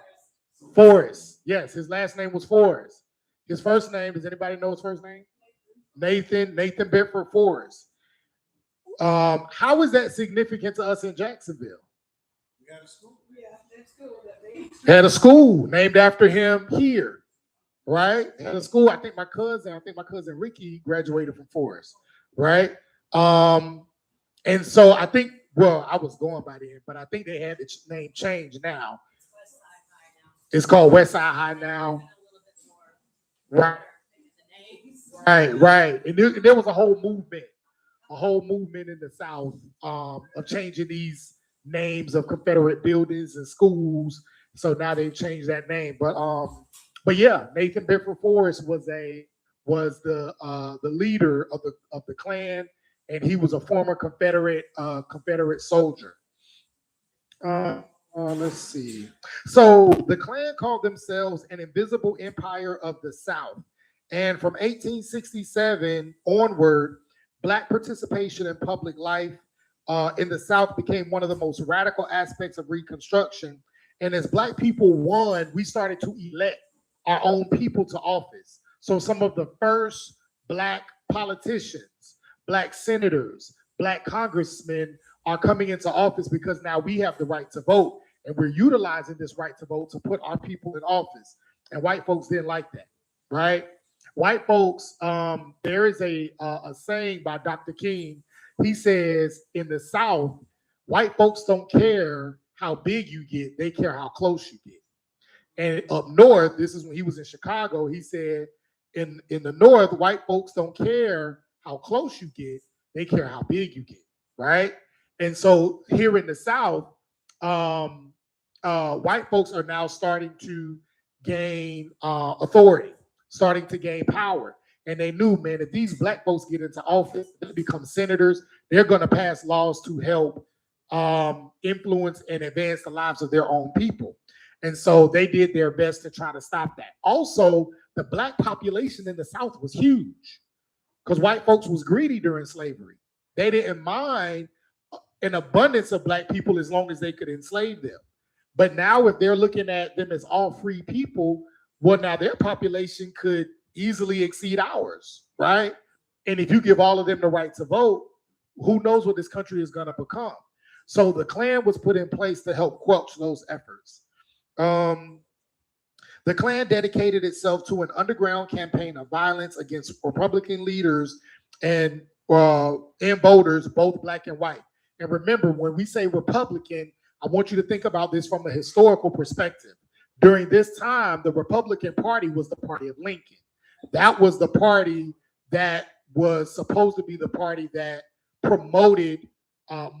Speaker 1: Forrest. Yes, his last name was Forrest. His first name, does anybody know his first name? Nathan Bedford Forrest. How is that significant to us in Jacksonville?
Speaker 2: We had a school.
Speaker 1: Had a school named after him here, right? Had a school. I think my cousin Ricky graduated from Forrest, right? And so I think, well, I was going by then, but I think they had the name changed now. It's called Westside High now. Right. Right. And there was a whole movement in the South of changing these names of Confederate buildings and schools. So now they've changed that name. But yeah, Nathan Bedford Forrest was the leader of the Klan, and he was a former Confederate soldier. Let's see. So the Klan called themselves an invisible empire of the South. And from 1867 onward, Black participation in public life in the South became one of the most radical aspects of Reconstruction. And as Black people won, we started to elect our own people to office. So some of the first Black politicians, Black senators, Black congressmen are coming into office because now we have the right to vote. And we're utilizing this right to vote to put our people in office. And white folks didn't like that, right? White folks, there is a saying by Dr. King. He says, in the South, white folks don't care how big you get, they care how close you get. And up north, this is when he was in Chicago, he said, in the North, white folks don't care how close you get, they care how big you get, right? And so here in the South, white folks are now starting to gain authority, starting to gain power. And they knew, man, if these Black folks get into office, they become senators, they're going to pass laws to help influence and advance the lives of their own people. And so they did their best to try to stop that. Also, the Black population in the South was huge because white folks was greedy during slavery. They didn't mind an abundance of Black people as long as they could enslave them. But now if they're looking at them as all free people, well, now their population could easily exceed ours, right? And if you give all of them the right to vote, who knows what this country is going to become? So the Klan was put in place to help quench those efforts. The Klan dedicated itself to an underground campaign of violence against Republican leaders and voters, both Black and white. And remember, when we say Republican, I want you to think about this from a historical perspective. During this time, the Republican Party was the party of Lincoln. That was the party that was supposed to be the party that promoted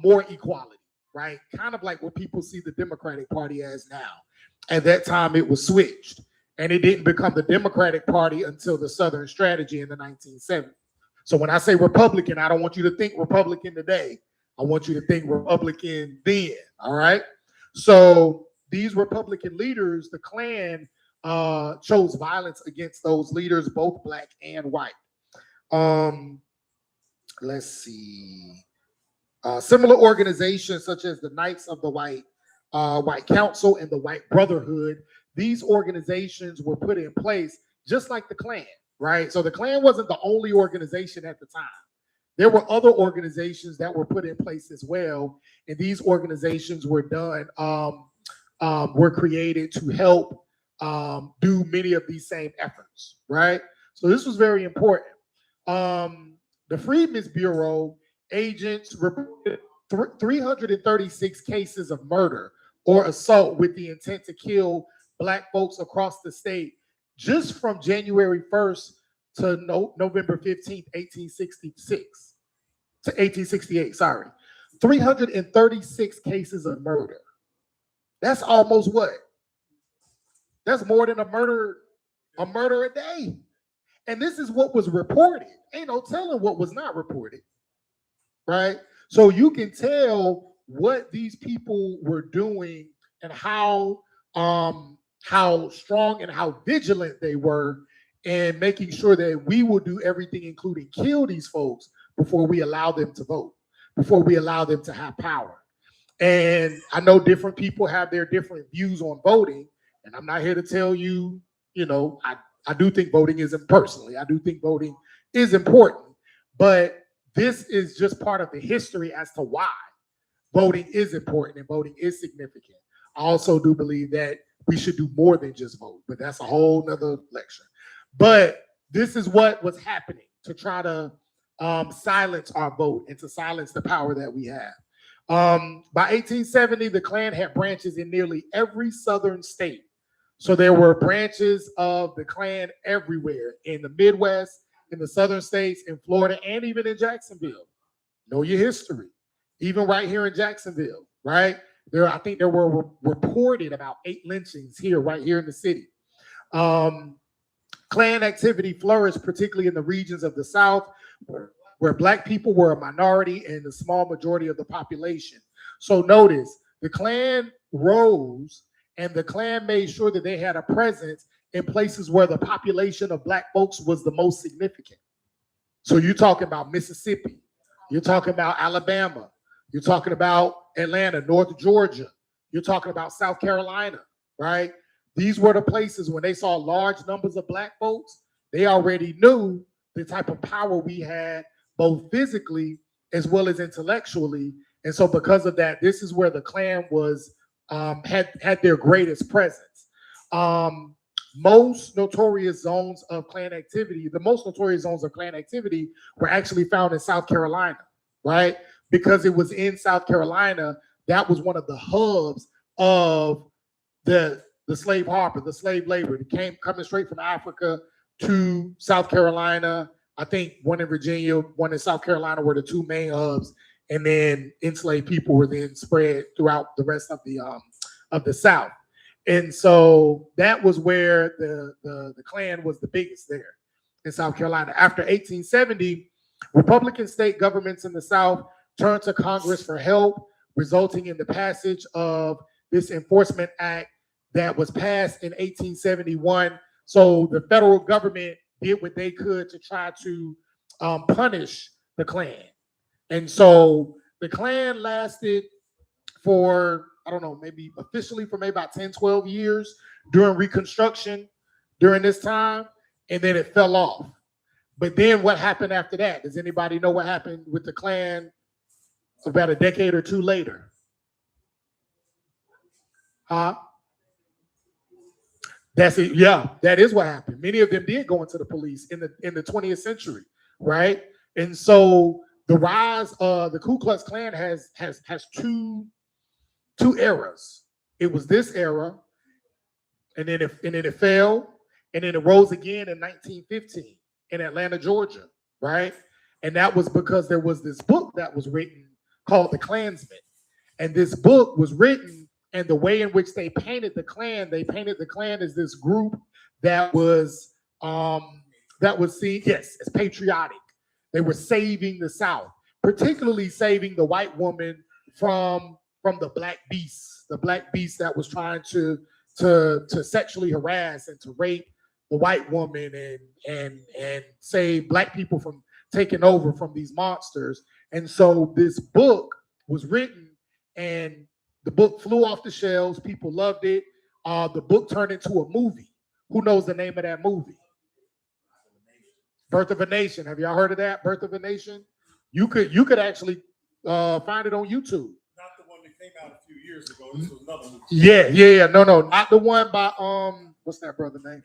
Speaker 1: more equality, right? Kind of like what people see the Democratic Party as now. At that time, it was switched, and it didn't become the Democratic Party until the Southern Strategy in the 1970s. So when I say Republican, I don't want you to think Republican today. I want you to think Republican then, all right? So these Republican leaders, the Klan, chose violence against those leaders, both black and white. Let's see. Similar organizations such as the Knights of the White Council and the White Brotherhood, these organizations were put in place just like the Klan, right? So the Klan wasn't the only organization at the time. There were other organizations that were put in place as well, and these organizations were were created to help do many of these same efforts, right? So this was very important. The Freedmen's Bureau agents reported 336 cases of murder or assault with the intent to kill Black folks across the state just from January 1st to November 15th, 1866 to 1868, sorry. 336 cases of murder. That's almost what? That's more than a murder a day. And this is what was reported. Ain't no telling what was not reported, right? So you can tell what these people were doing and how strong and how vigilant they were in making sure that we will do everything, including kill these folks before we allow them to vote, before we allow them to have power. And I know different people have their different views on voting, and I'm not here to tell you, I do think voting is personally, I do think voting is important, but this is just part of the history as to why voting is important and voting is significant. I also do believe that we should do more than just vote, but that's a whole nother lecture. But this is what was happening to try to silence our vote and to silence the power that we have. By 1870, the Klan had branches in nearly every southern state. So there were branches of the Klan everywhere in the Midwest, in the southern states, in Florida, and even in Jacksonville. Know your history. Even right here in Jacksonville, right? I think there were reported about 8 lynchings right here in the city. Klan activity flourished, particularly in the regions of the South, where Black people were a minority and the small majority of the population. So notice, the Klan rose, and the Klan made sure that they had a presence in places where the population of Black folks was the most significant. So you're talking about Mississippi, you're talking about Alabama, you're talking about Atlanta, North Georgia, you're talking about South Carolina, right? These were the places when they saw large numbers of Black folks, they already knew the type of power we had, both physically as well as intellectually. And so because of that, this is where the Klan was had their greatest presence. Most notorious zones of Klan activity, the most notorious zones of Klan activity were actually found in South Carolina, right? Because it was in South Carolina, that was one of the hubs of the slave harbor, the slave labor. It coming straight from Africa to South Carolina. I think one in Virginia, one in South Carolina were the 2 main hubs, and then enslaved people were then spread throughout the rest of the South. And so that was where the Klan was the biggest there in South Carolina. After 1870, Republican state governments in the South turned to Congress for help, resulting in the passage of this Enforcement Act that was passed in 1871. So the federal government did what they could to try to punish the Klan. And so the Klan lasted for, I don't know, maybe officially for maybe about 10, 12 years during Reconstruction during this time, and then it fell off. But then what happened after that? Does anybody know what happened with the Klan about a decade or 2 later? Huh? That's it. Yeah, that is what happened. Many of them did go into the police in the 20th century, right? And so the rise of the Ku Klux Klan has two eras. It was this era, and then it fell, and then it rose again in 1915 in Atlanta, Georgia, right? And that was because there was this book that was written called The Klansman. And this book was written, and the way in which they painted the Klan as this group that was seen, yes, as patriotic. They were saving the South, particularly saving the white woman from the black beast that was trying to sexually harass and to rape the white woman and save black people from taking over from these monsters. And so this book was written, and the book flew off the shelves. People loved it. The book turned into a movie. Who knows the name of that movie? Birth of a Nation. Have y'all heard of that? Birth of a Nation. You could actually find it on YouTube.
Speaker 3: Not the one that came out a few years ago. This was another movie.
Speaker 1: Yeah. No, not the one by what's that brother name?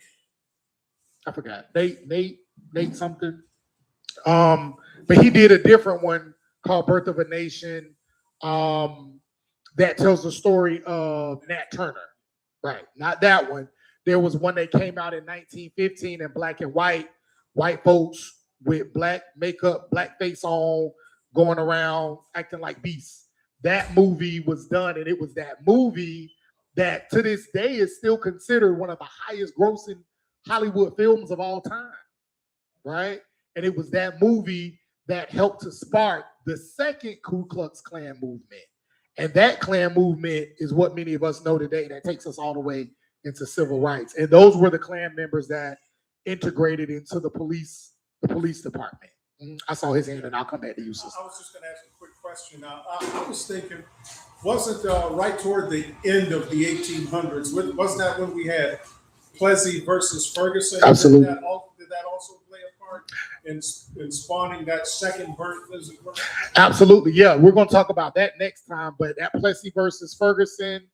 Speaker 1: I forgot. Nate something. But he did a different one called Birth of a Nation. That tells the story of Nat Turner. Right, not that one. There was one that came out in 1915 in black and white folks with black makeup, black face on, going around acting like beasts. That movie was done, and it was that movie that to this day is still considered one of the highest grossing Hollywood films of all time, right? And it was that movie that helped to spark the second Ku Klux Klan movement. And that Klan movement is what many of us know today that takes us all the way into civil rights. And those were the Klan members that integrated into the police department. I saw his hand, and I'll come back to you, sister.
Speaker 3: I was just going to ask a quick question. I was thinking, wasn't right toward the end of the 1800s, wasn't that when we had Plessy versus Ferguson?
Speaker 1: Absolutely.
Speaker 3: Did that also play a part in spawning that second birth?
Speaker 1: Absolutely, yeah. We're going to talk about that next time. But that Plessy versus Ferguson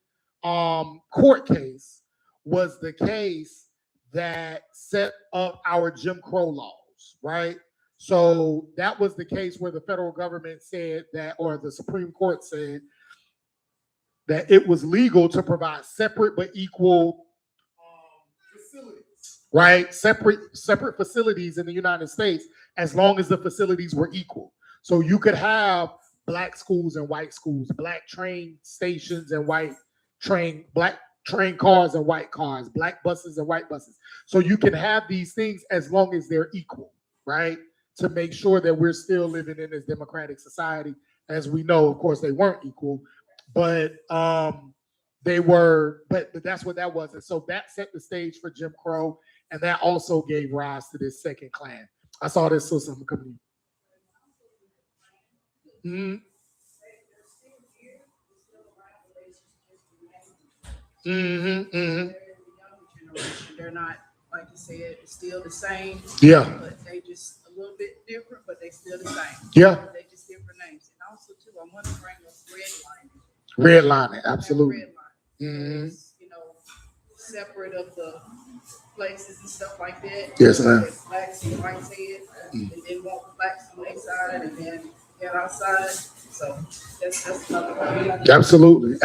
Speaker 1: court case was the case that set up our Jim Crow laws, right? So that was the case where the federal government said that, or the Supreme Court said that it was legal to provide separate but equal facilities, right? Separate facilities in the United States, as long as the facilities were equal. So you could have black schools and white schools, black train stations and black train cars and white cars, black buses and white buses. So you can have these things as long as they're equal, right? To make sure that we're still living in this democratic society. As we know, of course, they weren't equal, but they were, but that's what that was. And so that set the stage for Jim Crow, and that also gave rise to this second Klan. I saw this, so something coming in.
Speaker 7: They're not, like you said, it's still the same.
Speaker 1: Yeah.
Speaker 7: But they just a little bit different, but they still the same.
Speaker 1: Yeah.
Speaker 7: They just different names. And also too, I want to bring up
Speaker 1: Redlining, absolutely.
Speaker 7: It's, separate of the places and stuff like that.
Speaker 1: Yes, ma'am.
Speaker 7: Blacks and whites head, and then want blacks on their side, and then get outside. So that's another one.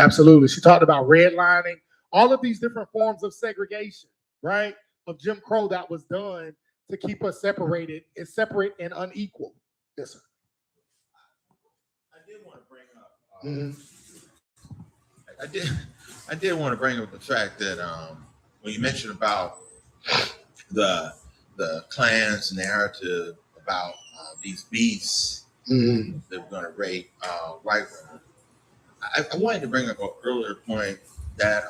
Speaker 1: Absolutely. She talked about redlining, all of these different forms of segregation, right? Of Jim Crow that was done to keep us separated. It's separate and unequal. Yes, sir.
Speaker 6: I did want to bring up. I did want to bring up the fact that when you mentioned about the Klan's narrative about these beasts that were going to rape white women, I wanted to bring up an earlier point that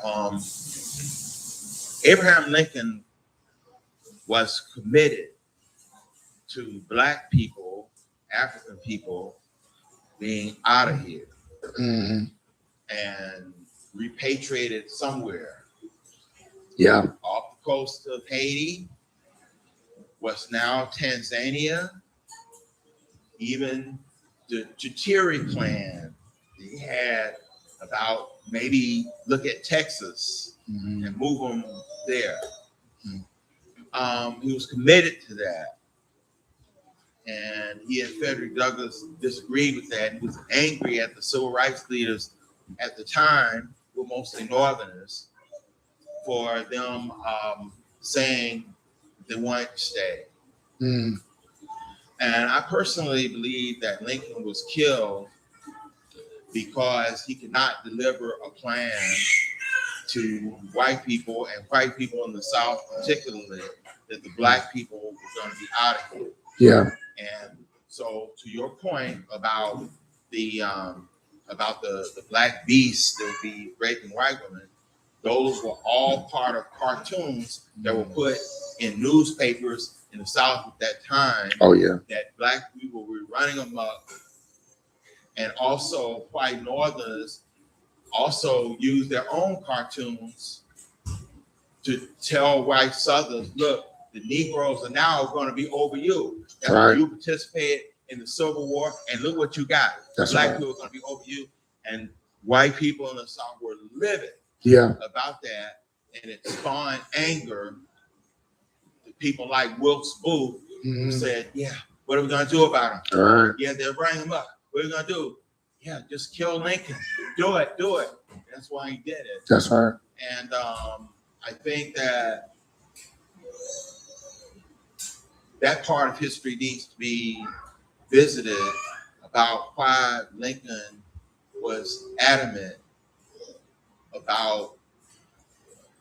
Speaker 6: Abraham Lincoln was committed to black people, African people being out of here and repatriated somewhere.
Speaker 1: Yeah.
Speaker 6: Off the coast of Haiti, what's now Tanzania, even the Chitiri clan, they had about maybe look at Texas and move them there. He was committed to that. And he and Frederick Douglass disagreed with that. He was angry at the civil rights leaders at the time, who were mostly Northerners, for them saying they wanted to stay. And And I personally believe that Lincoln was killed because he could not deliver a plan to white people, and white people in the South particularly, that the black people were going to be out of here.
Speaker 1: Yeah.
Speaker 6: And so, to your point about the black beasts that would be raping white women, those were all part of cartoons that were put in newspapers in the South at that time.
Speaker 1: Oh yeah.
Speaker 6: That black people were running amok, and also white Northerners also used their own cartoons to tell white Southerners, look, the Negroes are now going to be over you. That's
Speaker 1: Right.
Speaker 6: why you participated in the Civil War, and look what you got.
Speaker 1: That's
Speaker 6: Black
Speaker 1: right.
Speaker 6: people are going to be over you. And white people in the South were livid
Speaker 1: Yeah.
Speaker 6: about that, and it spawned anger. People like Wilkes Booth who said, yeah, what are we going to do about him?
Speaker 1: All right.
Speaker 6: Yeah, they're bringing him up. What are we going to do? Yeah, just kill Lincoln. Do it. That's why he did it.
Speaker 1: That's right.
Speaker 6: And I think that part of history needs to be visited about why Lincoln was adamant about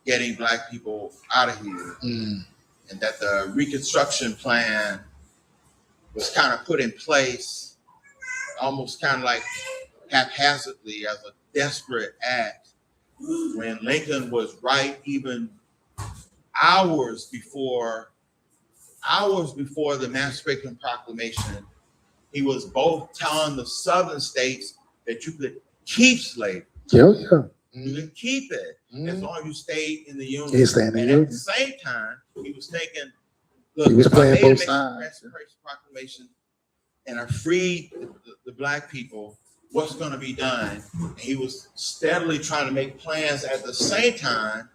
Speaker 6: getting black people out of here, and that the Reconstruction plan was kind of put in place almost kind of like haphazardly as a desperate act, when Lincoln was right even hours before the Emancipation Proclamation. He was both telling the Southern states that you could keep slavery.
Speaker 1: Yeah.
Speaker 6: You could keep it as long as you stayed in the Union.
Speaker 1: He's staying in the
Speaker 6: And
Speaker 1: Union.
Speaker 6: at the same time, he was thinking, look,
Speaker 1: He was
Speaker 6: if I
Speaker 1: playing
Speaker 6: made
Speaker 1: both
Speaker 6: the
Speaker 1: sides.
Speaker 6: Emancipation Proclamation and I freed the black people, what's going to be done? And he was steadily trying to make plans at the same time,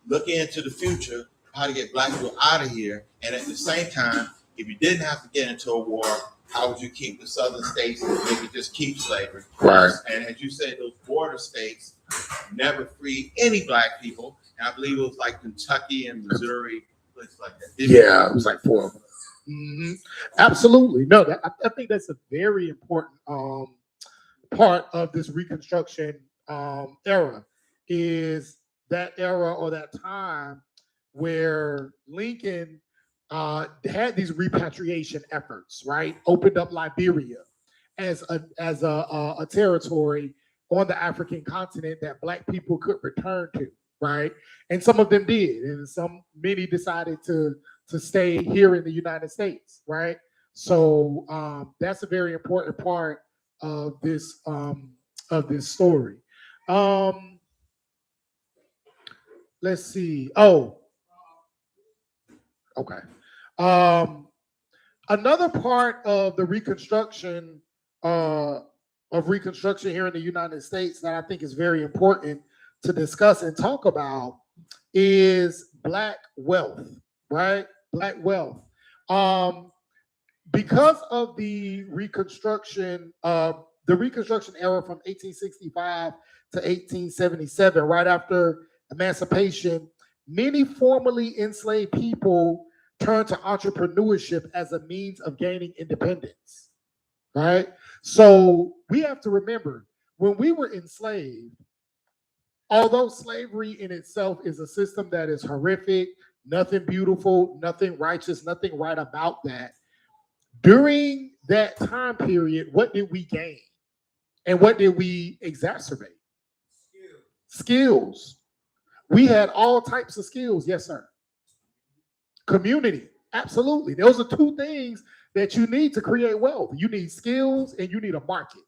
Speaker 6: looking into the future, how to get black people out of here. And at the same time, if you didn't have to get into a war, how would you keep the Southern states and maybe just keep slavery?
Speaker 1: Right.
Speaker 6: And as you said, those border states never freed any black people. And I believe it was like Kentucky and Missouri, places like that.
Speaker 1: Yeah, it was like 4 of them. Absolutely. No, I think that's a very important part of this Reconstruction era, is that era or that time where Lincoln had these repatriation efforts, right? Opened up Liberia as a territory on the African continent that black people could return to, right? And some of them did, and many decided to stay here in the United States, right? So that's a very important part of this story. Let's see. Oh, okay. Another part of the Reconstruction here in the United States that I think is very important to discuss and talk about is Black wealth, right? Black wealth. Because of the Reconstruction era from 1865 to 1877, right after emancipation, many formerly enslaved people turned to entrepreneurship as a means of gaining independence, right? So we have to remember, when we were enslaved, although slavery in itself is a system that is horrific, nothing beautiful, nothing righteous, nothing right about that, during that time period, what did we gain? And what did we exacerbate? Skills. We had all types of skills. Yes, sir. Community. Absolutely. Those are two things that you need to create wealth. You need skills and you need a market,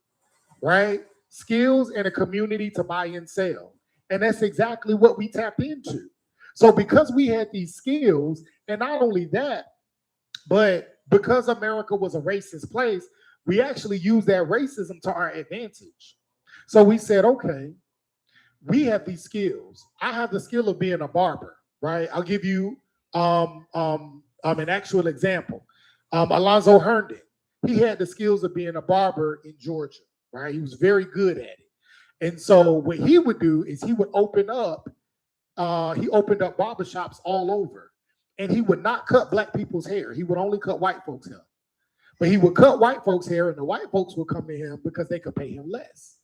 Speaker 1: right? Skills and a community to buy and sell. And that's exactly what we tapped into. So because we had these skills, and not only that, but because America was a racist place, we actually used that racism to our advantage. So we said, okay, we have these skills. I have the skill of being a barber, right? I'll give you an actual example. Alonzo Herndon, he had the skills of being a barber in Georgia, right? He was very good at it. And so what he would do is he opened up barbershops all over, and he would not cut black people's hair. He would only cut white folks' hair. But he would cut white folks' hair, and the white folks would come to him because they could pay him less.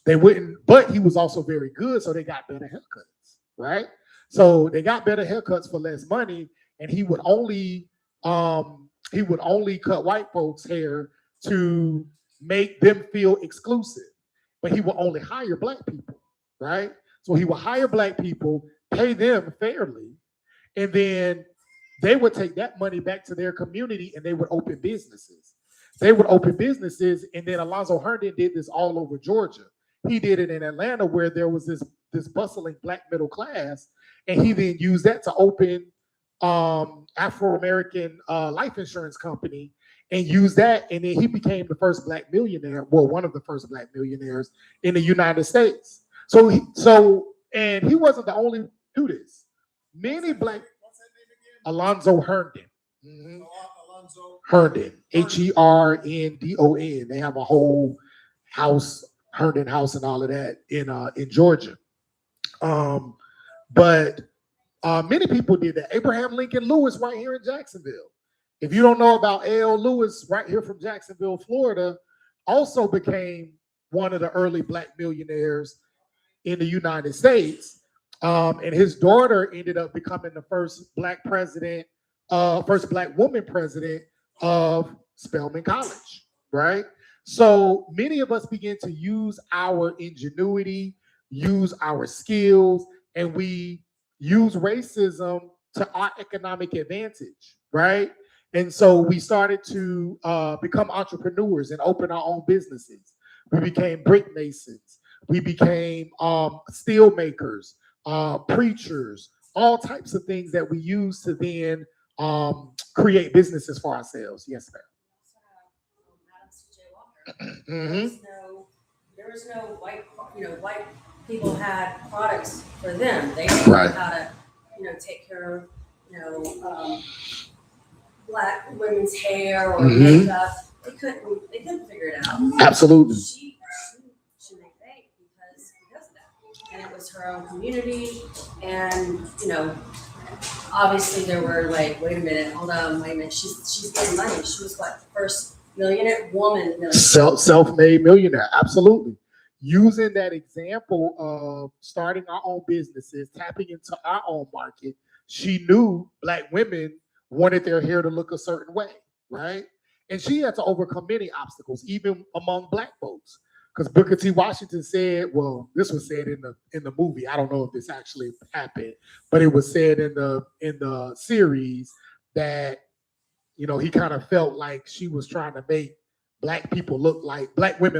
Speaker 1: They wouldn't, but he was also very good, so they got better haircuts, right? So they got better haircuts for less money, and he would only cut white folks' hair to make them feel exclusive. But he would only hire black people, right? So he would hire black people, pay them fairly, and then they would take that money back to their community and they would open businesses. They would open businesses, and then Alonzo Herndon did this all over Georgia. He did it in Atlanta where there was this bustling black middle class, and he then used that to open Afro-American life insurance company and used that, and then he became the first black millionaire, well, one of the first black millionaires in the United States. And he wasn't the only to do this. Many black, Alonzo Herndon. Mhm.
Speaker 3: Alonzo
Speaker 1: Herndon, Herndon. They have a whole house, Herndon House, and all of that in Georgia. But many people did that. Abraham Lincoln Lewis, right here in Jacksonville. If you don't know about A.L. Lewis, right here from Jacksonville, Florida, also became one of the early black millionaires in the United States. And his daughter ended up becoming the first black president, first black woman president of Spelman College, right? So many of us begin to use our ingenuity, use our skills, and we use racism to our economic advantage, right? And so we started to become entrepreneurs and open our own businesses. We became brick masons. We became steel makers, preachers, all types of things that we use to then create businesses for ourselves. Yes, ma'am.
Speaker 5: Mm-hmm. There was no white, white people had products for them. They didn't know how to, take care of, black women's hair or makeup. They couldn't figure it out.
Speaker 1: Absolutely.
Speaker 5: She made bank because of that. And it was her own community. And, obviously there were like, wait a minute, she's getting money. She was what, first woman millionaire.
Speaker 1: Self-made millionaire, absolutely. Using that example of starting our own businesses, tapping into our own market, she knew black women wanted their hair to look a certain way, right? And she had to overcome many obstacles, even among black folks. Because Booker T. Washington said, well, this was said in the movie. I don't know if this actually happened, but it was said in the series that, he kind of felt like she was trying to make black women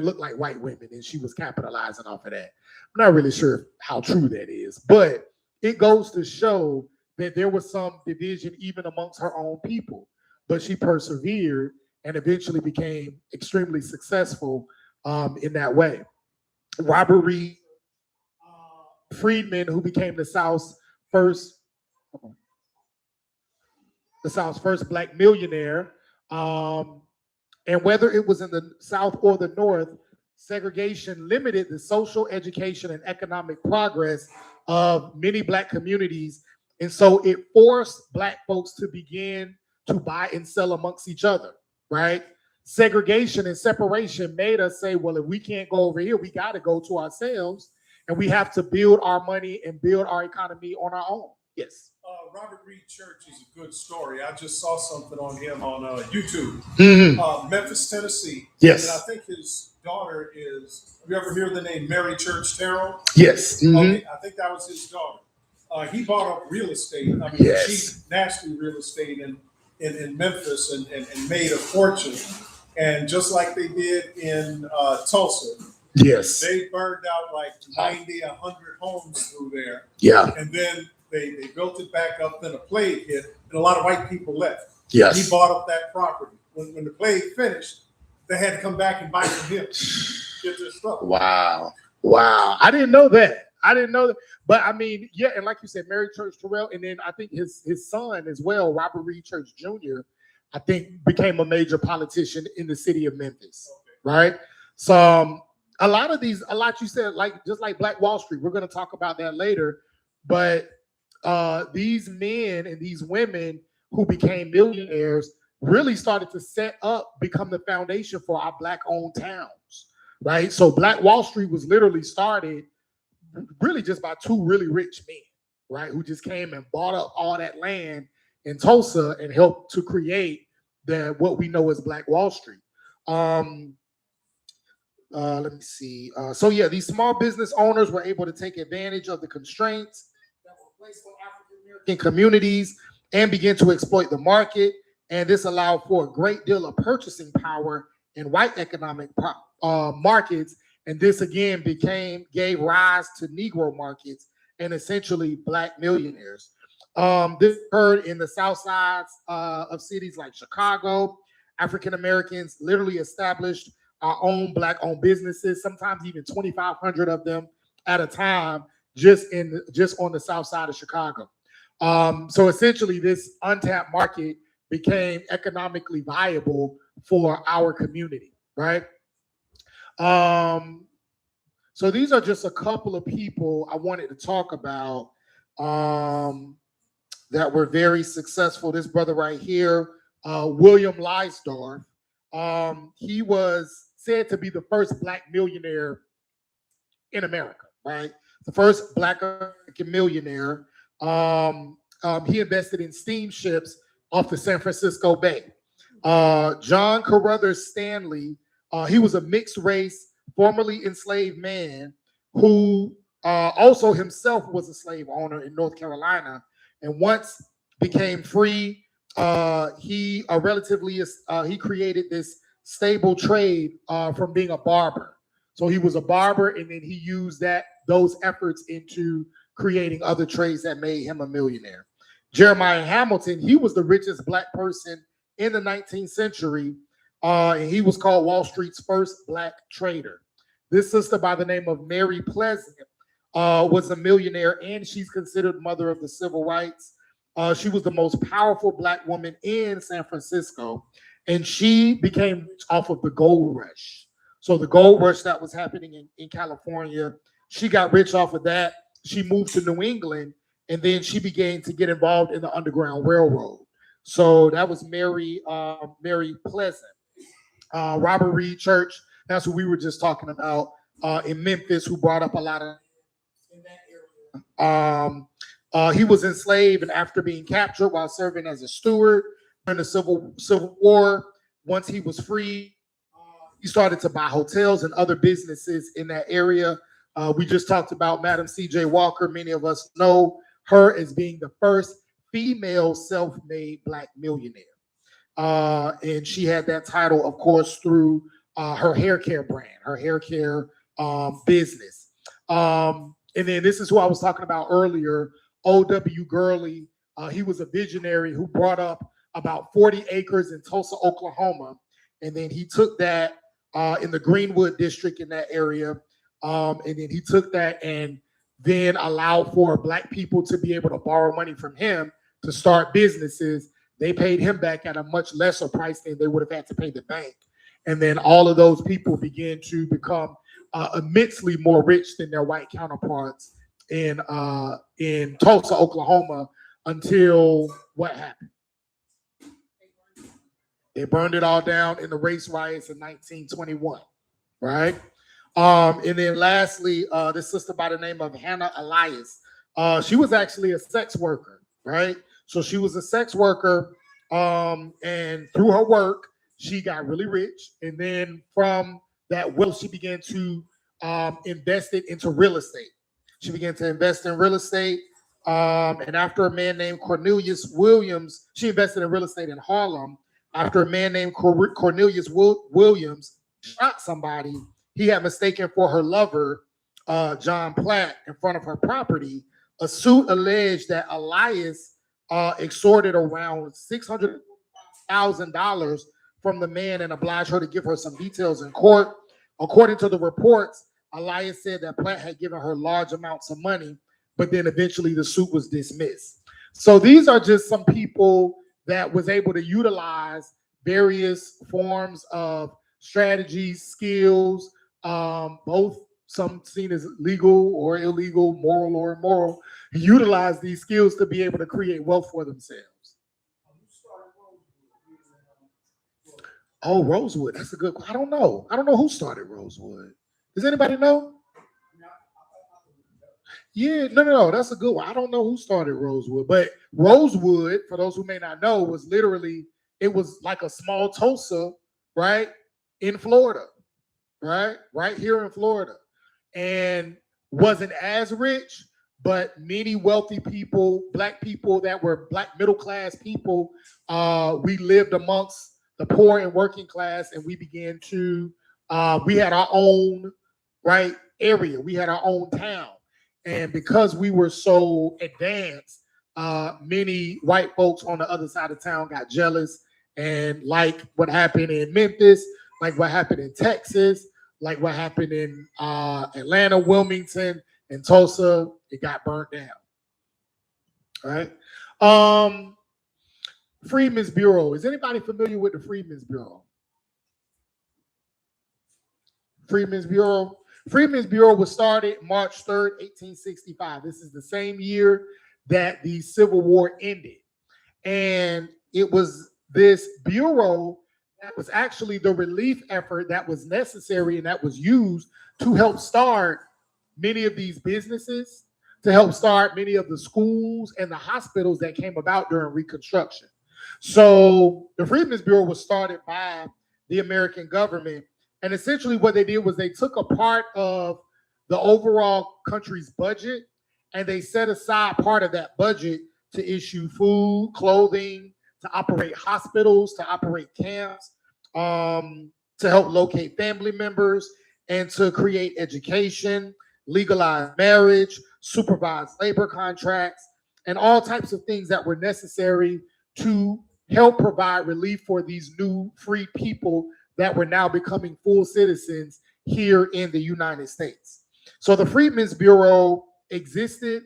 Speaker 1: look like white women, and she was capitalizing off of that. I'm not really sure how true that is, but it goes to show that there was some division even amongst her own people, but she persevered and eventually became extremely successful in that way. Robert Reed Friedman, who became the South's first black millionaire, and whether it was in the South or the North, segregation limited the social, education, and economic progress of many black communities. And so it forced black folks to begin to buy and sell amongst each other, right? Segregation and separation made us say, well, if we can't go over here, we got to go to ourselves, and we have to build our money and build our economy on our own. Yes.
Speaker 3: Robert Reed Church is a good story. I just saw something on him on YouTube. Memphis, Tennessee.
Speaker 1: Yes.
Speaker 3: And I think his daughter is, you ever hear the name Mary Church Terrell?
Speaker 1: Yes.
Speaker 3: Okay, I think that was his daughter. He bought up real estate. I mean, she nasty real estate in Memphis and made a fortune. And just like they did in Tulsa,
Speaker 1: yes,
Speaker 3: they burned out like 90, 100 homes through there.
Speaker 1: Yeah.
Speaker 3: And then they built it back up, then a plague hit, and a lot of white people left.
Speaker 1: Yes.
Speaker 3: He bought up that property. When the plague finished, they had to come back and buy from him, get their stuff.
Speaker 1: Wow. I didn't know that. But I mean, yeah, and like you said, Mary Church Terrell, and then I think his son as well, Robert Reed Church Jr., I think became a major politician in the city of Memphis, right? So a lot you said, like just like Black Wall Street, we're going to talk about that later, but these men and these women who became millionaires, really started to become the foundation for our Black-owned towns, right? So Black Wall Street was literally started really just by two really rich men, right, who just came and bought up all that land in Tulsa and helped to create what we know as Black Wall Street. Let me see. So yeah, these small business owners were able to take advantage of the constraints that were placed on African American communities and begin to exploit the market. And this allowed for a great deal of purchasing power in white economic markets. And this again gave rise to Negro markets and essentially Black millionaires. This occurred in the South sides of cities like Chicago. African Americans literally established our own Black-owned businesses, sometimes even 2,500 of them at a time, just on the South side of Chicago. So essentially, this untapped market became economically viable for our community, right? So these are just a couple of people I wanted to talk about that were very successful. This brother right here, William Leisdorf, he was said to be the first Black millionaire in America, right? The first Black American millionaire. He invested in steamships off the San Francisco Bay. John Carruthers Stanley, he was a mixed race, formerly enslaved man who also himself was a slave owner in North Carolina, and once became free. He created this stable trade from being a barber. So he was a barber, and then he used those efforts into creating other trades that made him a millionaire. Jeremiah Hamilton, he was the richest Black person in the 19th century, and he was called Wall Street's first Black trader. This sister by the name of Mary Pleasant was a millionaire, and she's considered mother of the civil rights. She was the most powerful Black woman in San Francisco, and she became rich off of the gold rush. So the gold rush that was happening in California, she got rich off of that. She moved to New England, and then she began to get involved in the Underground Railroad. So that was Mary Pleasant. Robert Reed Church, that's who we were just talking about in Memphis, who brought up a lot of in that area. He was enslaved, and after being captured while serving as a steward during the Civil War, once he was free, he started to buy hotels and other businesses in that area. We just talked about Madam C.J. Walker. Many of us know her as being the first female self-made Black millionaire. And she had that title, of course, through her hair care brand, her hair care business. And then this is who I was talking about earlier, O.W. Gurley. He was a visionary who brought up about 40 acres in Tulsa, Oklahoma. And then he took that in the Greenwood district in that area. And then he took that and then allowed for Black people to be able to borrow money from him to start businesses. They paid him back at a much lesser price than they would have had to pay the bank. And then all of those people began to become immensely more rich than their white counterparts in Tulsa, Oklahoma, until what happened? They burned it all down in the race riots in 1921, right? And then lastly, this sister by the name of Hannah Elias. She was actually a sex worker, right? So she was a sex worker, and through her work, she got really rich. And then from that wealth, she began to invest it into real estate. She began to invest in real estate. And after a man named Cornelius Williams, she invested in real estate in Harlem. After a man named Cornelius Williams shot somebody he had mistaken for her lover, John Platt, in front of her property, a suit alleged that Elias extorted around $600,000 from the man and obliged her to give her some details in court. According to the reports, Elias said that Platt had given her large amounts of money, but then eventually the suit was dismissed. So these are just some people that was able to utilize various forms of strategies, skills, both some seen as legal or illegal, moral or immoral, utilize these skills to be able to create wealth for themselves. Oh, Rosewood. That's a good. I don't know. I don't know who started Rosewood. Does anybody know? Yeah, no. That's a good one. I don't know who started Rosewood, but Rosewood, for those who may not know, was literally it was like a small Tulsa, right, in Florida, right here in Florida, and wasn't as rich, but many wealthy people, black people that were black middle class people, we lived amongst the poor and working class, and we began to we had our own right area, we had our own town, and because we were so advanced, many white folks on the other side of town got jealous, and like what happened in Memphis, like what happened in Texas, like what happened in Atlanta, Wilmington, and Tulsa, it got burnt down. All right. Freedmen's Bureau. Is anybody familiar with the Freedmen's Bureau? Freedmen's Bureau. Freedmen's Bureau was started March 3rd, 1865. This is the same year that the Civil War ended. And it was this bureau that was actually the relief effort that was necessary and that was used to help start many of these businesses, to help start many of the schools and the hospitals that came about during Reconstruction. So the Freedmen's Bureau was started by the American government. And essentially what they did was they took a part of the overall country's budget and they set aside part of that budget to issue food, clothing, to operate hospitals, to operate camps, to help locate family members, and to create education, legalize marriage, supervise labor contracts, and all types of things that were necessary to help provide relief for these new free people that were now becoming full citizens here in the United States. So the Freedmen's Bureau existed,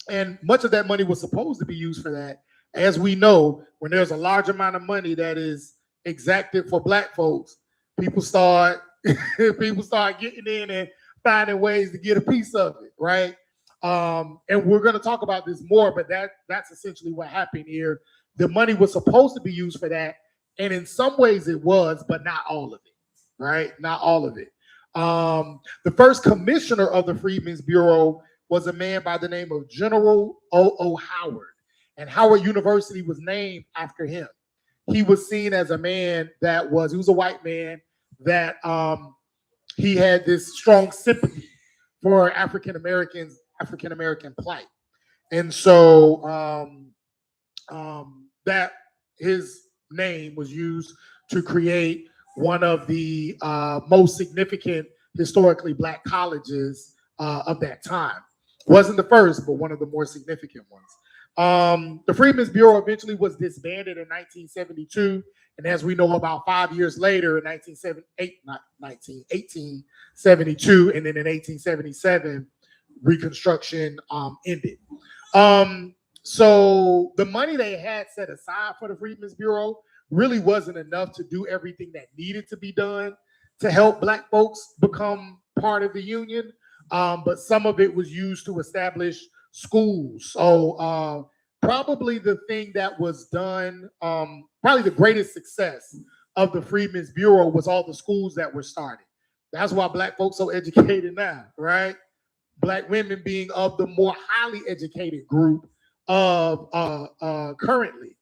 Speaker 1: and much of that money was supposed to be used for that. As we know, when there's a large amount of money that is exacted for black folks, people start getting in and finding ways to get a piece of it, right? And we're going to talk about this more, but that's essentially what happened here. The money was supposed to be used for that, and in some ways it was, but not all of it, right? Not all of it. The first commissioner of the Freedmen's Bureau was a man by the name of General O.O. Howard, and Howard University was named after him. He was seen as a man he was a white man that he had this strong sympathy for African American plight. And so that his name was used to create one of the most significant historically black colleges of that time. Wasn't the first, but one of the more significant ones. The Freedmen's Bureau eventually was disbanded in 1972. And as we know, about 5 years later, in 1872, and then in 1877, Reconstruction ended. So the money they had set aside for the Freedmen's Bureau really wasn't enough to do everything that needed to be done to help black folks become part of the Union. But some of it was used to establish schools. So probably the thing that was done, probably the greatest success of the Freedmen's Bureau was all the schools that were started. That's why black folks are so educated now, right? Black women being of the more highly educated group of currently.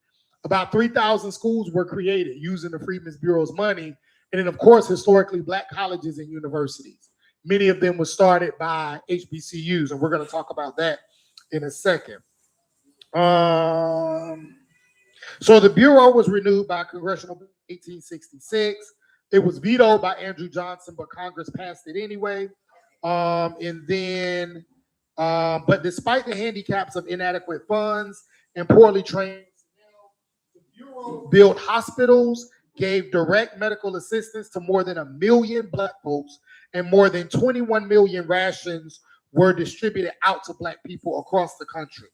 Speaker 1: About 3,000 schools were created using the Freedmen's Bureau's money. And then, of course, historically black colleges and universities. Many of them were started by HBCUs, and we're going to talk about that in a second. So the Bureau was renewed by Congressional Bill 1866. It was vetoed by Andrew Johnson, but Congress passed it anyway. But despite the handicaps of inadequate funds and poorly trained personnel, the Bureau built hospitals, gave direct medical assistance to more than 1 million black folks, and more than 21 million rations were distributed out to black people across the country.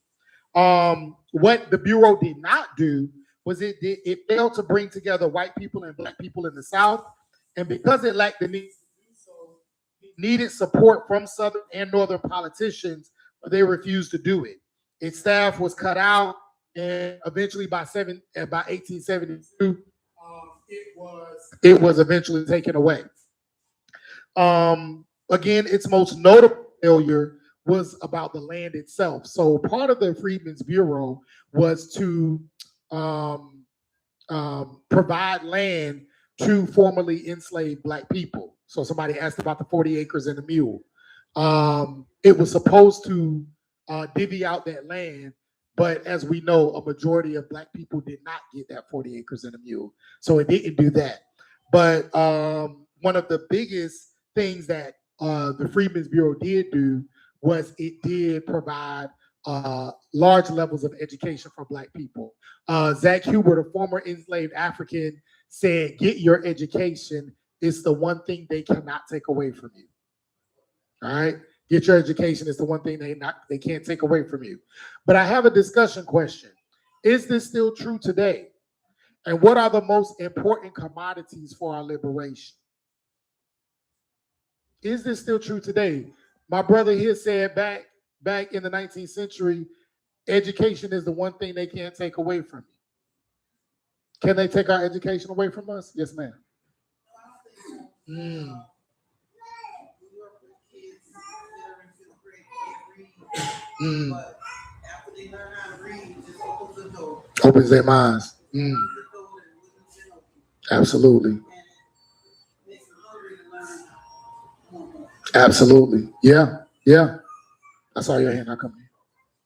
Speaker 1: What the Bureau did not do was it failed to bring together white people and black people in the South, and because it lacked the means to do so, it needed support from Southern and Northern politicians, but they refused to do it. Its staff was cut out, and eventually by 1872, it was eventually taken away. Again, its most notable failure was about the land itself. So part of the Freedmen's Bureau was to provide land to formerly enslaved Black people. So somebody asked about the 40 acres and a mule. It was supposed to divvy out that land, but as we know, a majority of Black people did not get that 40 acres and a mule. So it didn't do that. But one of the biggest things that the Freedmen's Bureau did do was it did provide large levels of education for Black people. Zach Hubert, a former enslaved African, said, "Get your education. It's the one thing they cannot take away from you." All right, get your education. It's the one thing they can't take away from you. But I have a discussion question: is this still true today? And what are the most important commodities for our liberation? Is this still true today? My brother here said back in the 19th century, education is the one thing they can't take away from you. Can they take our education away from us? Yes, ma'am. Mm. Mm.
Speaker 7: But after they learn how to read, it just opens the door.
Speaker 1: Opens their minds. Absolutely. Absolutely. Yeah. Yeah. I saw your hand. I'll come here.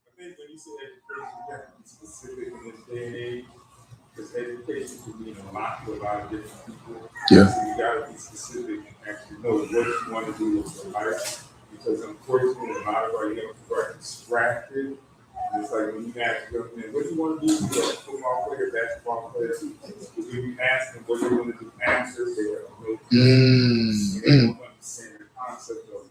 Speaker 4: I think when you say education, you have to be specific in this day and age, because education can mean a lot to a lot of different people.
Speaker 1: Yeah.
Speaker 4: So you gotta be specific and actually know what you want to do with your life, because unfortunately, a lot of our young people are distracted. And it's like when you ask young men, what do you want to do? You want a football player, basketball player? Because when you ask them what they want to do, answers, they have no clue. And they don't understand the concept of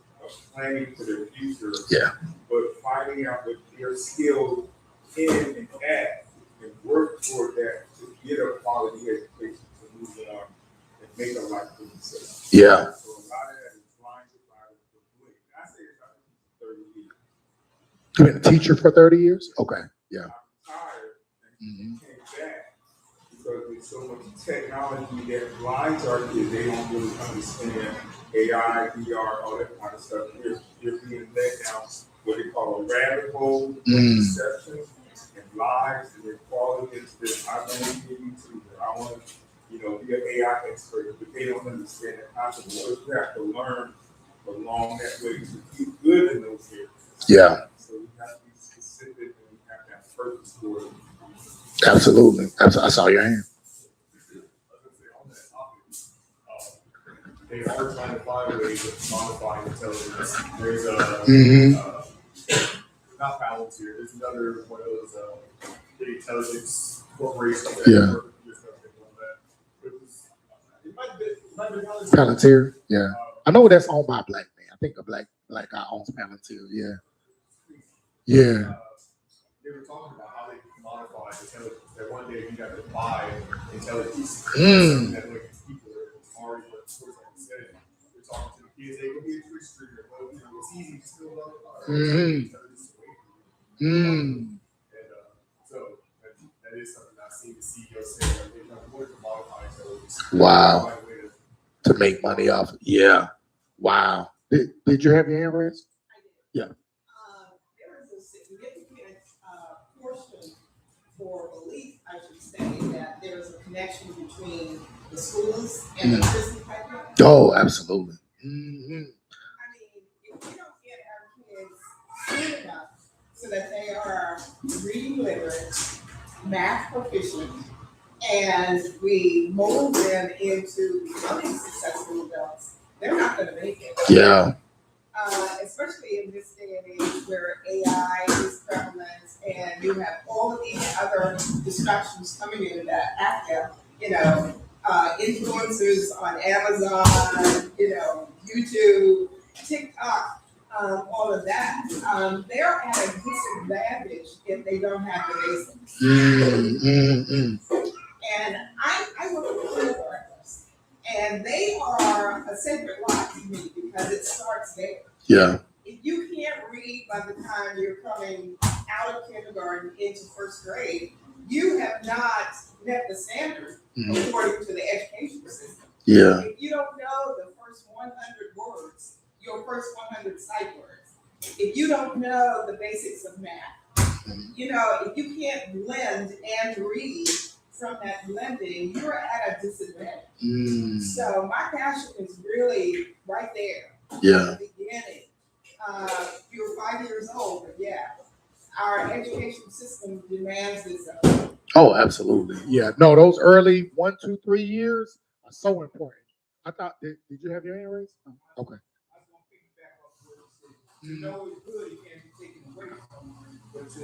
Speaker 4: planning for their future.
Speaker 1: Yeah.
Speaker 4: But finding out what their skills in and at and work toward that to get a quality education to move on and make a life for themselves.
Speaker 1: Yeah.
Speaker 4: So a lot of that is blinded by the way. I say it's about 30 years.
Speaker 1: You've been a teacher for 30 years? Okay. Yeah.
Speaker 4: I'm tired and came back because there's so much technology that blinds our kids. They don't really understand AI, VR, all that kind of stuff. You're being led down what they call a rabbit hole of deception and lies and equality into this. I want to be a YouTuber. I want to, be an AI expert, but they don't understand the concept. So you have to learn along that way to keep good in those areas.
Speaker 1: Yeah.
Speaker 4: So you have to be specific and you have to have purpose for it.
Speaker 1: Absolutely. I saw your hand.
Speaker 8: They are trying to find ways of modifying intelligence. There's not Palantir. There's another one of those big intelligence corporations that work with your stuff and all that. It might be Palantir.
Speaker 1: Palantir. Yeah. I know that's owned by a Black man. I think a black guy owns Palantir. Yeah. Yeah.
Speaker 8: They were talking about how they can modify intelligence. That one day you got to buy intelligence. That way people are already working towards, like you said. They're talking to the kids, they go be a free streamer. Well, it's easy to still love it. And so that is something I've seen the CEO say. Like, they're not going to modify intelligence.
Speaker 1: Wow. To make money off. Yeah. Wow. Did you have your hand raised? Yeah.
Speaker 7: There is a significant portion for belief, I should say, that there is a connection between the schools and the prison pipeline.
Speaker 1: Oh, absolutely.
Speaker 7: I mean, if we don't get our kids good enough so that they are reading literate, math proficient, and we mold them into becoming successful adults, they're not going to make it.
Speaker 1: Yeah.
Speaker 7: Especially in this day and age where AI is prevalent and you have all of these other distractions coming in that active, influencers on Amazon, YouTube, TikTok, all of that. They're at a disadvantage if they don't have the basics. And I work with kindergartners, and they are a sacred lot to me because it starts there.
Speaker 1: Yeah.
Speaker 7: If you can't read by the time you're coming out of kindergarten into first grade, you have not met the standard according to the education system.
Speaker 9: Yeah.
Speaker 7: If you don't know the first 100 words, your first 100 sight words, if you don't know the basics of math, you know, if you can't blend and read from that blending, you're at a disadvantage. So my passion is really right there.
Speaker 9: Yeah.
Speaker 7: At the beginning. You're 5 years old, but yeah, our education system demands this of us.
Speaker 9: Oh, absolutely.
Speaker 1: Yeah, no, those early 1, 2, 3 years are so important. I thought, did you have your hand raised? Oh, okay.
Speaker 4: I was gonna piggyback off what you said. To know is good, it can't be taken away from you. But to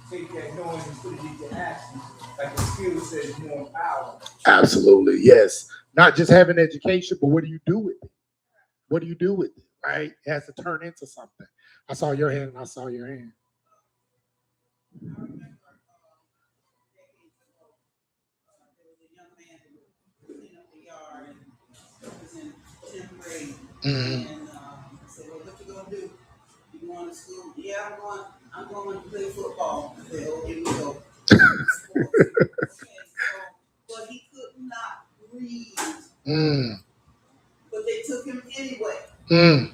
Speaker 4: take that knowing and put it into action, like the skill says, more power.
Speaker 1: Absolutely, yes. Not just having education, but what do you do with it? What do you do with it, right? It has to turn into something. I saw your hand and I saw your hand.
Speaker 7: There was a young man who cleaned up the yard and was in 10th grade.
Speaker 9: Mhm.
Speaker 7: And I said, well, what you gonna do? You going to school? Yeah, I'm going to play football. I said, oh, here we go. Sports. Okay, so, but he could not read,
Speaker 9: Mm.
Speaker 7: but they took him anyway.
Speaker 9: Mm.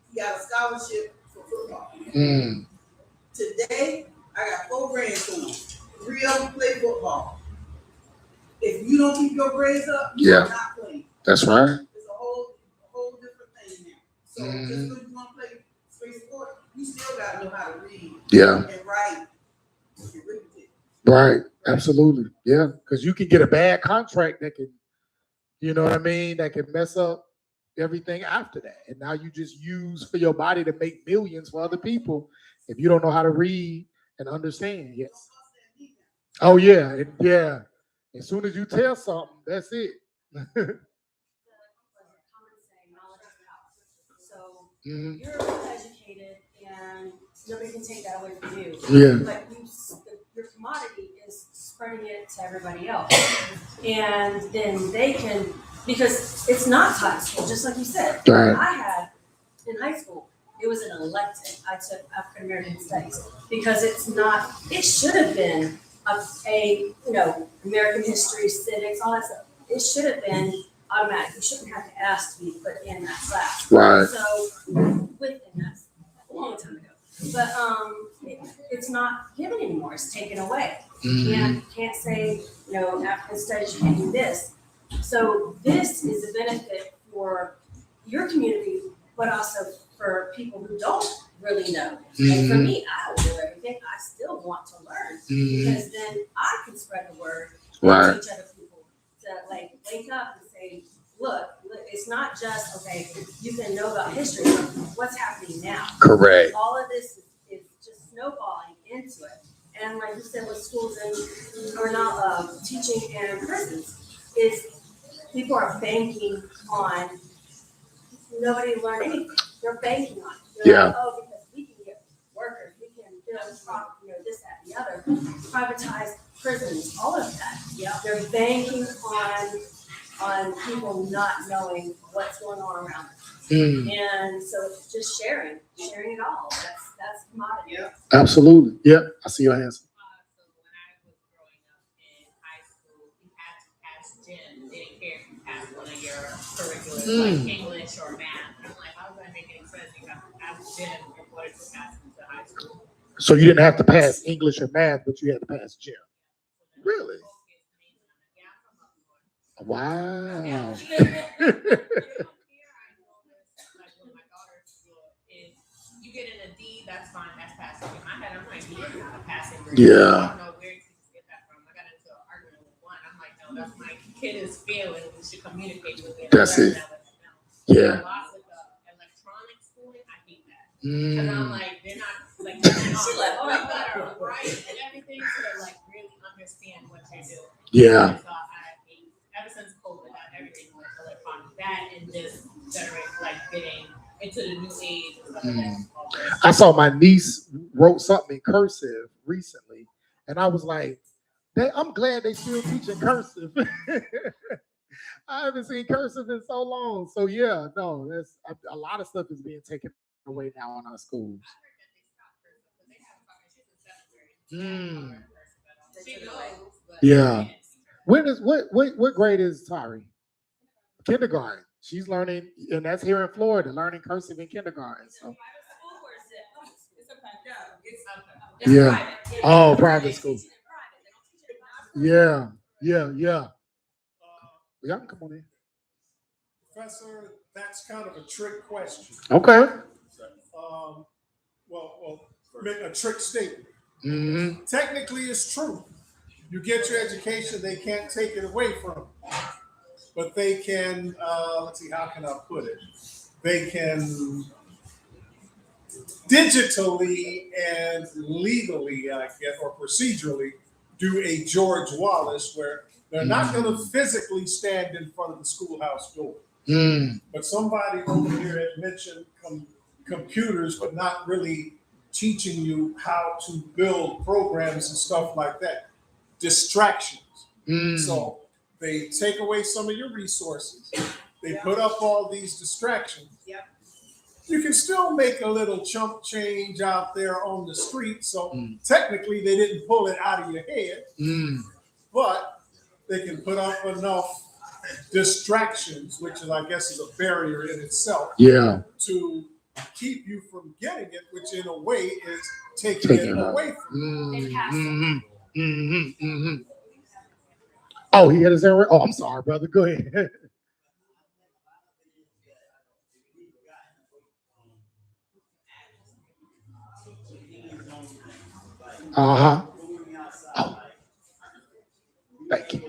Speaker 7: He got a scholarship for football.
Speaker 9: Mm.
Speaker 7: Today, I got 4 grandsons. 3 of them play football. If you don't keep your grades up, you
Speaker 9: Yeah.
Speaker 7: are not playing.
Speaker 9: That's right.
Speaker 7: It's a whole different thing now. So just because you want to play space sport, you still got to know how to read
Speaker 9: Yeah.
Speaker 7: and write and arithmetic.
Speaker 1: Right, absolutely. Yeah, because you can get a bad contract that can, you know what I mean, that can mess up everything after that. And now you just use for your body to make millions for other people if you don't know how to read and understand. Yes. Oh yeah, yeah. As soon as you tell something, that's it.
Speaker 5: Common saying, knowledge is power. So
Speaker 1: Mhm.
Speaker 5: you're educated and nobody can take that away from you.
Speaker 1: Yeah.
Speaker 5: But your commodity is spreading it to everybody else. And then they can, because it's not taught in school, just like you said.
Speaker 1: Right.
Speaker 5: I had, in high school, it was an elective. I took African American studies because it's not, it should have been American history, civics, all that stuff. It should have been automatic. You shouldn't have to ask to be put in that class.
Speaker 1: Right.
Speaker 5: So, and that's a long time ago. But it's not given anymore. It's taken away. You can't say, African studies, you can't do this. So this is a benefit for your community, but also for people who don't really know. And for me, I don't know everything. I still want to learn because then I can spread the word and teach other people to wake up and say, look, it's not just, okay, you can know about history, but what's happening now.
Speaker 1: Correct.
Speaker 5: All of this is just snowballing into it. And like you said, with schools or not teaching and prisons, is people are banking on nobody learn anything. They're banking on it. They're like, oh, because we can get workers, we can build this, that, and the other, privatize prisons, all of that. Yeah. They're banking on people not knowing what's going on around them. And so it's just sharing it all. That's commodity.
Speaker 7: Yeah.
Speaker 1: Absolutely. Yeah. I see your hands.
Speaker 10: So when I was growing up in high school, you had to pass gym. Didn't care if you passed one of your curriculums, like English or math. I'm like, how does that make any sense? You have to pass gym in order to pass into high school.
Speaker 1: So you didn't have to pass English or math, but you had to pass gym. Really? Wow.
Speaker 10: You get in a D, that's fine, that's passing. In my head, I'm like, you didn't have a passing grade.
Speaker 1: Yeah.
Speaker 10: I don't know where teachers get that from. I got into an argument with one. I'm like, no, that's my kid is failing. We should communicate with them.
Speaker 1: That's it. Yeah.
Speaker 10: A lot with electronic schooling, I hate that. Because I'm like, they're not like, she like, oh, you gotta write and everything to really understand what you're doing.
Speaker 1: Yeah.
Speaker 10: So I hate, ever since COVID, everything was electronic. That and just generate getting into the new age and stuff like that.
Speaker 1: I saw my niece wrote something in cursive recently, and I was like, I'm glad they still teaching cursive. I haven't seen cursive in so long. So yeah, no, that's a lot of stuff is being taken away now in our schools. Yeah. what grade is Tari? Kindergarten. She's learning, and that's here in Florida, learning cursive in kindergarten. So yeah. Oh, private school. Yeah, yeah. Y'all can come on in.
Speaker 2: Professor, that's kind of a trick question.
Speaker 1: Okay.
Speaker 2: A trick statement.
Speaker 1: Mm-hmm.
Speaker 2: Technically, it's true. You get your education, they can't take it away from you. But they can, let's see, how can I put it? They can digitally and legally, I guess, or procedurally, do a George Wallace where they're not going to physically stand in front of the schoolhouse door. But somebody over here had mentioned computers, but not really teaching you how to build programs and stuff like that. Distractions. So they take away some of your resources. They put up all these distractions.
Speaker 7: Yep.
Speaker 2: You can still make a little chump change out there on the street. So technically, they didn't pull it out of your head, but they can put up enough distractions, which is, I guess, is a barrier in itself.
Speaker 1: Yeah.
Speaker 2: To keep you from getting it, which in a way is taking it away from you.
Speaker 1: Oh, he had his error. Oh, I'm sorry, brother. Go ahead. Uh-huh. Oh. Thank you.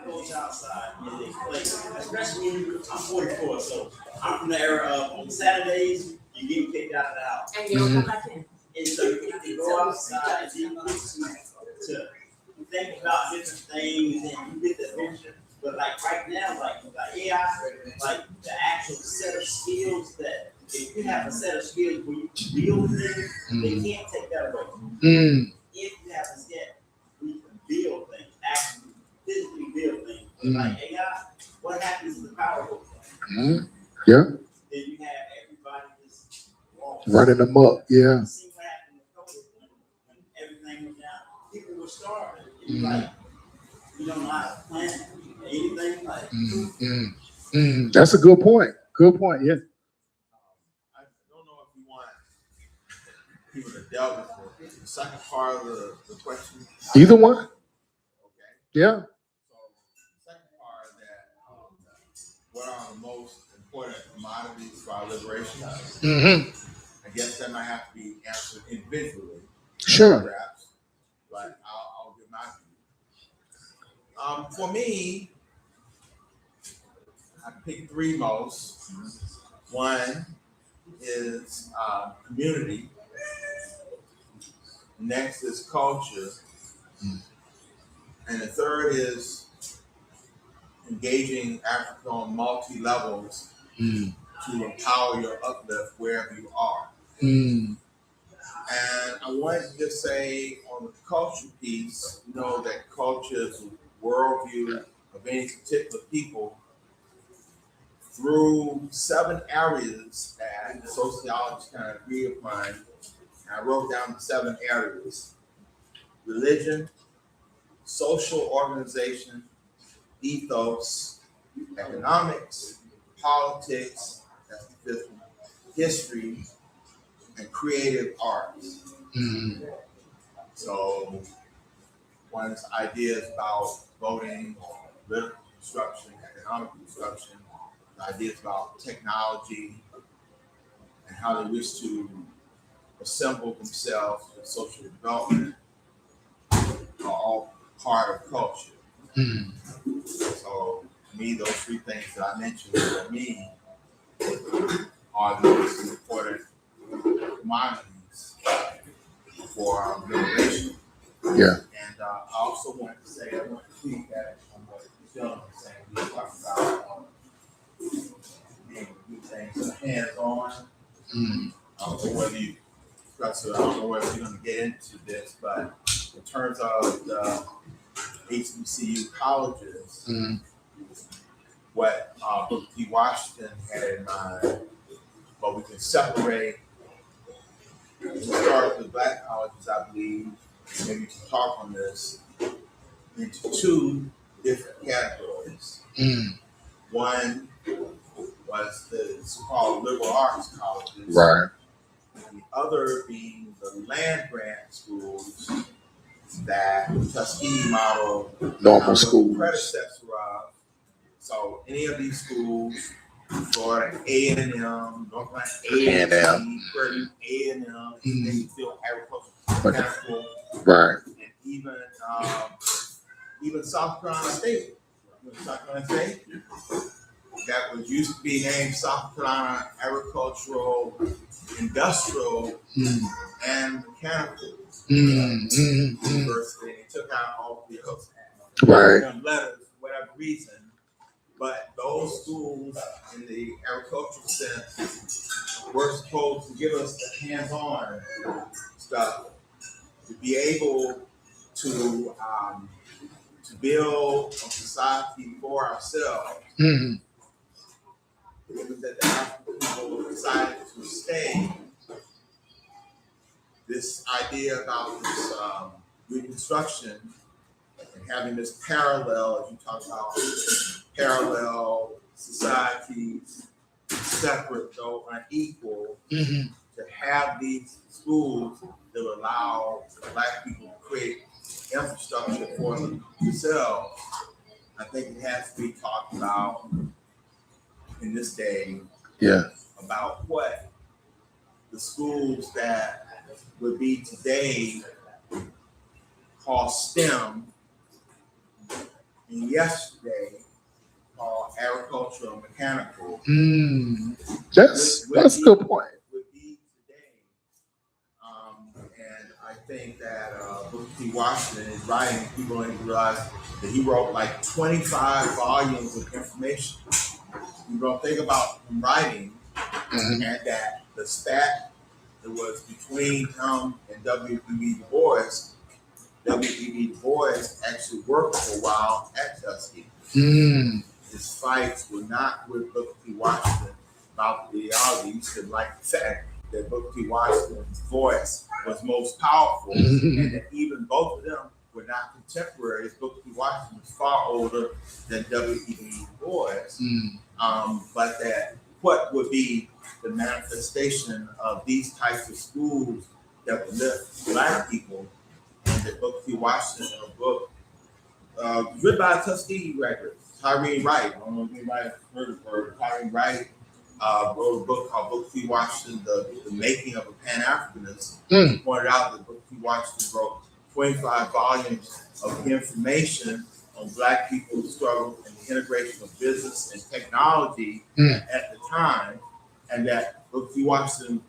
Speaker 11: Goes outside and they play. Especially when I'm 44, so I'm from the era of on Saturdays you get kicked out of the house.
Speaker 5: And you don't come back in.
Speaker 11: And so you can go outside and to think about different things and you get the adventure. But like right now, like AI, like the actual set of skills that if you have a set of skills where you can build things, they can't take that away. If you have a set where you can build things, actually physically build things. Like AI, what happens in the power goes down?
Speaker 1: Yeah.
Speaker 11: Then you have everybody just
Speaker 1: Running them up. Yeah.
Speaker 11: See what happened with COVID when everything went down. People were starving. It was like, you don't know how to plan anything like.
Speaker 1: That's a good point. Good point. Yeah.
Speaker 6: I don't know if you want people to delve into the second part of the question.
Speaker 1: Either one.
Speaker 6: Okay.
Speaker 1: Yeah.
Speaker 6: So the second part of that, what are the most important commodities for our liberation? I guess that might have to be answered individually.
Speaker 1: Sure.
Speaker 6: Perhaps, but I'll give my view. For me, I picked three most. One is community. Next is culture. And the third is engaging Africa on multi-levels to empower your uplift wherever you are. And I wanted to just say on the culture piece, you know that culture is a worldview of any particular people through 7 areas that sociologists kind of agree upon. And I wrote down the 7 areas: religion, social organization, ethos, economics, politics, that's the 5th one, history, and creative arts. So one is ideas about voting, political construction, economic construction, ideas about technology, and how they wish to assemble themselves for social development are all part of culture. So to me, those 3 things that I mentioned for me are the most important commodities for our liberation.
Speaker 1: Yeah.
Speaker 6: And I also want to say, I want to feedback on what the gentleman was saying. We talked about being able to do things hands-on. I don't know whether you, Professor, I don't know whether you're going to get into this, but in terms of the HBCU colleges, what Booker T. Washington had in mind, but we can separate historically Black colleges, I believe, maybe to talk on this, into two different categories. One was the so-called liberal arts colleges,
Speaker 9: Right.
Speaker 6: and the other being the land grant schools that Tuskegee model
Speaker 9: Normal
Speaker 6: was the
Speaker 9: schools.
Speaker 6: predecessor of. So any of these schools, Florida A&M, Northland A&M, Prairie A&M, Statesville Agricultural Technical,
Speaker 9: Right.
Speaker 6: and even South Carolina State. South Carolina State, that was used to be named South Carolina Agricultural, Industrial, and Mechanical University. They took out all the others.
Speaker 9: Right.
Speaker 6: Letters, for whatever reason. But those schools in the agricultural sense were supposed to give us the hands-on stuff to be able to build a society for ourselves. It was that the African people decided to stay. This idea about this Reconstruction and having this parallel, as you talk about, parallel societies, separate though unequal, to have these schools that would allow Black people to create infrastructure for themselves. I think it has to be talked about in this day.
Speaker 9: Yeah.
Speaker 6: About what the schools that would be today called STEM, and yesterday called agricultural and mechanical.
Speaker 9: That's a good point.
Speaker 6: Would be today. And I think that Booker T. Washington is writing, people don't even realize that he wrote like 25 volumes of information. You don't think about him writing, and that the spat that was between him and W.E.B. Du Bois, W.E.B. Du Bois actually worked for a while at Tuskegee. His fights were not with Booker T. Washington about the ideology. He should like the fact that Booker T. Washington's voice was most powerful, and that even both of them were not contemporaries. Booker T. Washington was far older than W.E.B. Du Bois, but that what would be the manifestation of these types of schools that would lift Black people, and that Booker T. Washington, a book written by a Tuskegee graduate, Tyreen Wright. I don't know if anybody heard of her. Tyreen Wright wrote a book called Booker T. Washington, the Making of a Pan-Africanist. He pointed out that Booker T. Washington wrote 25 volumes of information on Black people's struggle and the integration of business and technology at the time, and that Booker T. Washington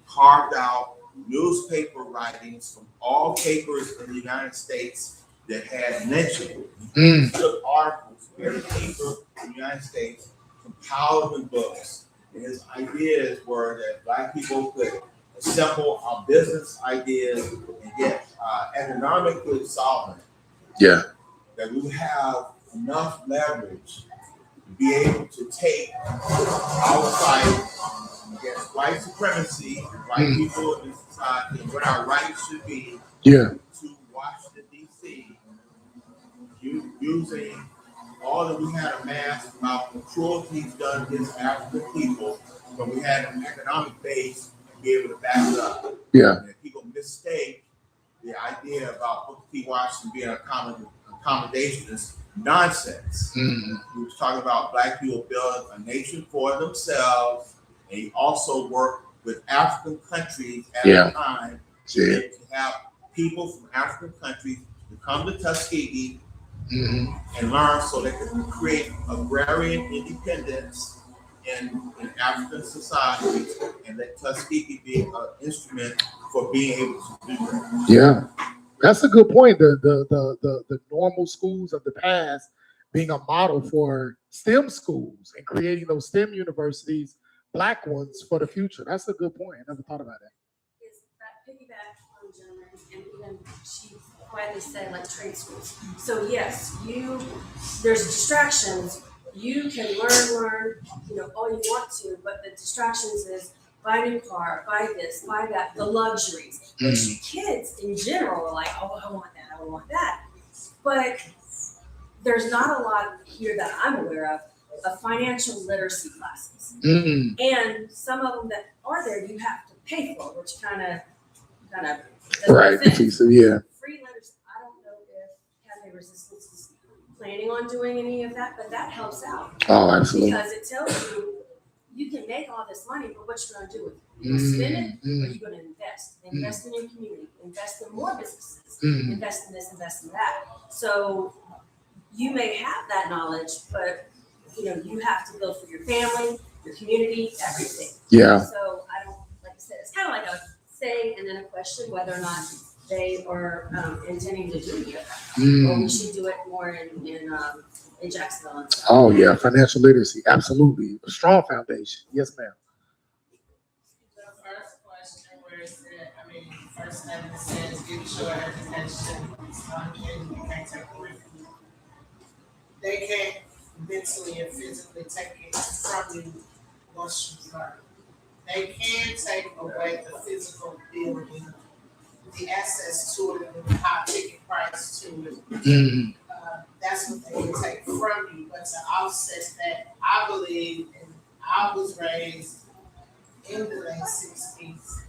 Speaker 6: carved out newspaper writings from all papers in the United States that had mentioned. He took articles from every paper in the United States, compiled them in books, and his ideas were that Black people could assemble our business ideas and get economically solvent.
Speaker 9: Yeah.
Speaker 6: That we would have enough leverage to be able to take our fight against white supremacy, white people in this society, and what our rights should be to Washington, D.C., using all that we had amassed about the cruelties done against African people, but we had an economic base to be able to back it up. And if people mistake the idea about Booker T. Washington being an accommodationist nonsense. He was talking about Black people building a nation for themselves, and he also worked with African countries at the time to have people from African countries to come to Tuskegee and learn so they could create agrarian independence in African societies, and let Tuskegee be an instrument for being able to do that.
Speaker 1: Yeah, that's a good point. The normal schools of the past being a model for STEM schools and creating those STEM universities, Black ones, for the future. That's a good point. I never thought about that.
Speaker 5: Is that piggyback on gentlemen, and even she quietly said like trade schools. So yes, there's distractions. You can learn, all you want to, but the distractions is buy a new car, buy this, buy that, the luxuries. Which kids in general are like, oh, I want that, I want that. But there's not a lot here that I'm aware of financial literacy classes.
Speaker 9: Mm,
Speaker 5: And some of them that are there, you have to pay for, which kind of
Speaker 9: right. So, yeah.
Speaker 5: Free literacy. I don't know if Cafe Resistance is planning on doing any of that, but that helps out.
Speaker 9: Oh, absolutely.
Speaker 5: Because it tells you you can make all this money, but what you're going to do with it? You're going to spend it, or you're going to invest. Invest in your community. Invest in more businesses. Invest in this. Invest in that. So you may have that knowledge, but you have to build for your family, your community, everything.
Speaker 9: Yeah.
Speaker 5: So I don't, like I said, it's kind of like a say and then a question whether or not they are intending to do it. Or we should do it more in Jacksonville and stuff.
Speaker 9: Oh, yeah. Financial literacy. Absolutely. A strong foundation. Yes, ma'am.
Speaker 10: The first question where it said, first sentence says, give short education, and you can't take away from you. They can't mentally and physically take it from you once you learn. They can take away the physical building, the access to it, and the high ticket price to it. That's what they can take from you. But to offset that, I believe, and I was raised in the late 60s.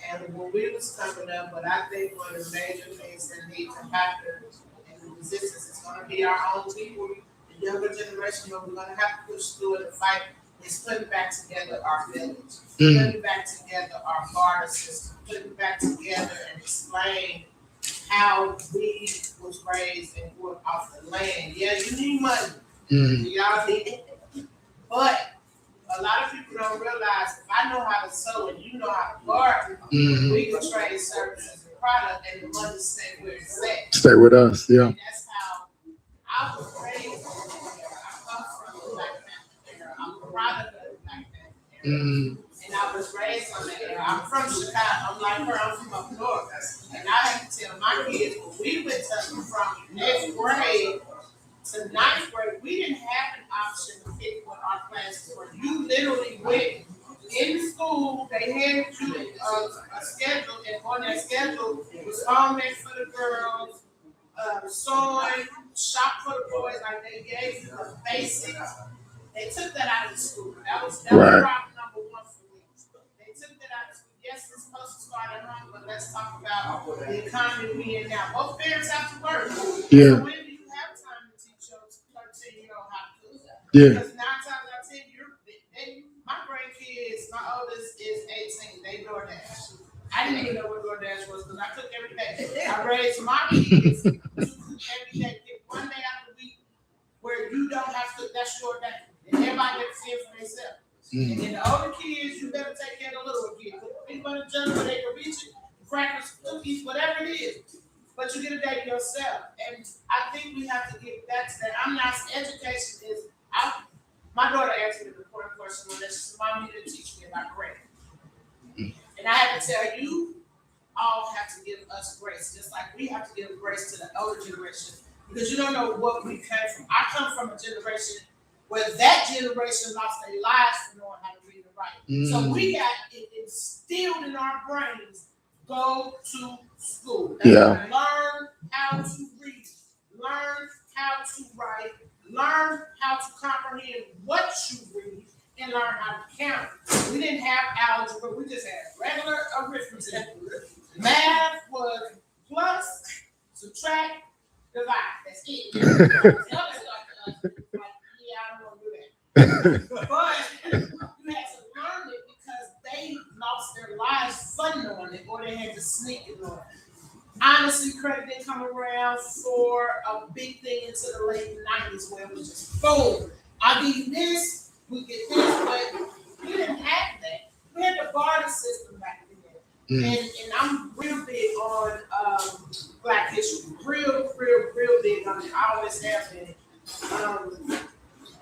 Speaker 10: And when we was coming up, but I think one of the major things that need to happen in the resistance is going to be our own people, the younger generation, but we're going to have to push through it and fight. Is putting back together our village, putting back together our barter system, putting back together and explain how we was raised and grew up off the land. Yeah, you need money. Y'all need it. But a lot of people don't realize if I know how to sew and you know how to garden, we can trade services and product and the money stay where it's at.
Speaker 9: Stay with us, yeah.
Speaker 10: And that's how I was raised. I come from a Black family era. I'm a product of the Black family era. And I was raised on that era. I'm from Chicago. I'm like her. I'm from up north. And I have to tell my kids when we went from 8th grade to 9th grade, we didn't have an option to pick what our classes were. You literally went in school. They handed you a schedule, and on that schedule was home ec for the girls, sewing, shop for the boys. Like they gave you the basics. They took that out of the school. That was problem number one for me. They took that out of school. Yes, it's supposed to start at home, but let's talk about the economy we in now. Both parents have to work.
Speaker 9: Yeah.
Speaker 10: So when do you have time to teach your 13-year-old how to cook?
Speaker 9: Yeah.
Speaker 10: Because 9 times out of 10, my grandkids, my oldest is 18. They DoorDash. I didn't even know what DoorDash was because I cook every day. I raised my kids to cook every day. Get one day out of the week where you don't have to cook. That's your day. And everybody gets to see it for themselves. And then the older kids, you better take care of the little kids. Put people in the jungle where they can reach it, crackers, cookies, whatever it is. But you get a day to yourself. And I think we have to get back to that. I'm not, education is, my daughter asked me the important question when she said, Mom, you didn't teach me about grace. And I have to tell you, all have to give us grace, just like we have to give grace to the older generation. Because you don't know what we came from. I come from a generation where that generation lost their lives for knowing how to read and write. So we got it instilled in our brains, go to school.
Speaker 9: Yeah.
Speaker 10: Learn how to read, learn how to write, learn how to comprehend what you read, and learn how to count. We didn't have algebra, we just had regular arithmetic. Math was plus, subtract, divide. That's it. The other stuff to us, like, yeah, I don't want to do that. But you had to learn it because they lost their lives fun on it, or they had to sneak it on. Honestly, credit didn't come around for a big thing into the late 90s where it was just boom. I give you this, we get this, but we didn't have that. We had the barter system back then. And I'm real big on Black history. Real big on it. I always have been.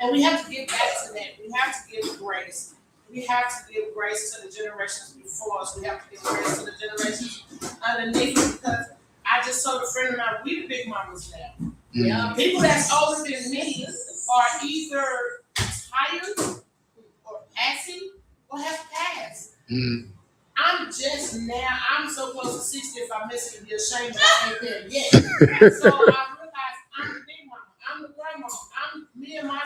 Speaker 10: And we have to get back to that. We have to give grace. We have to give grace to the generations before us. We have to give grace to the generations underneath us because I just told a friend of mine, we the big mamas now. Yeah. People that's older than me are either tired or passing or have passed.
Speaker 12: I'm just now, I'm so close to 60, if I miss it, to be ashamed that I ain't there yet. So I realized I'm the big mama, I'm the grandma, me and my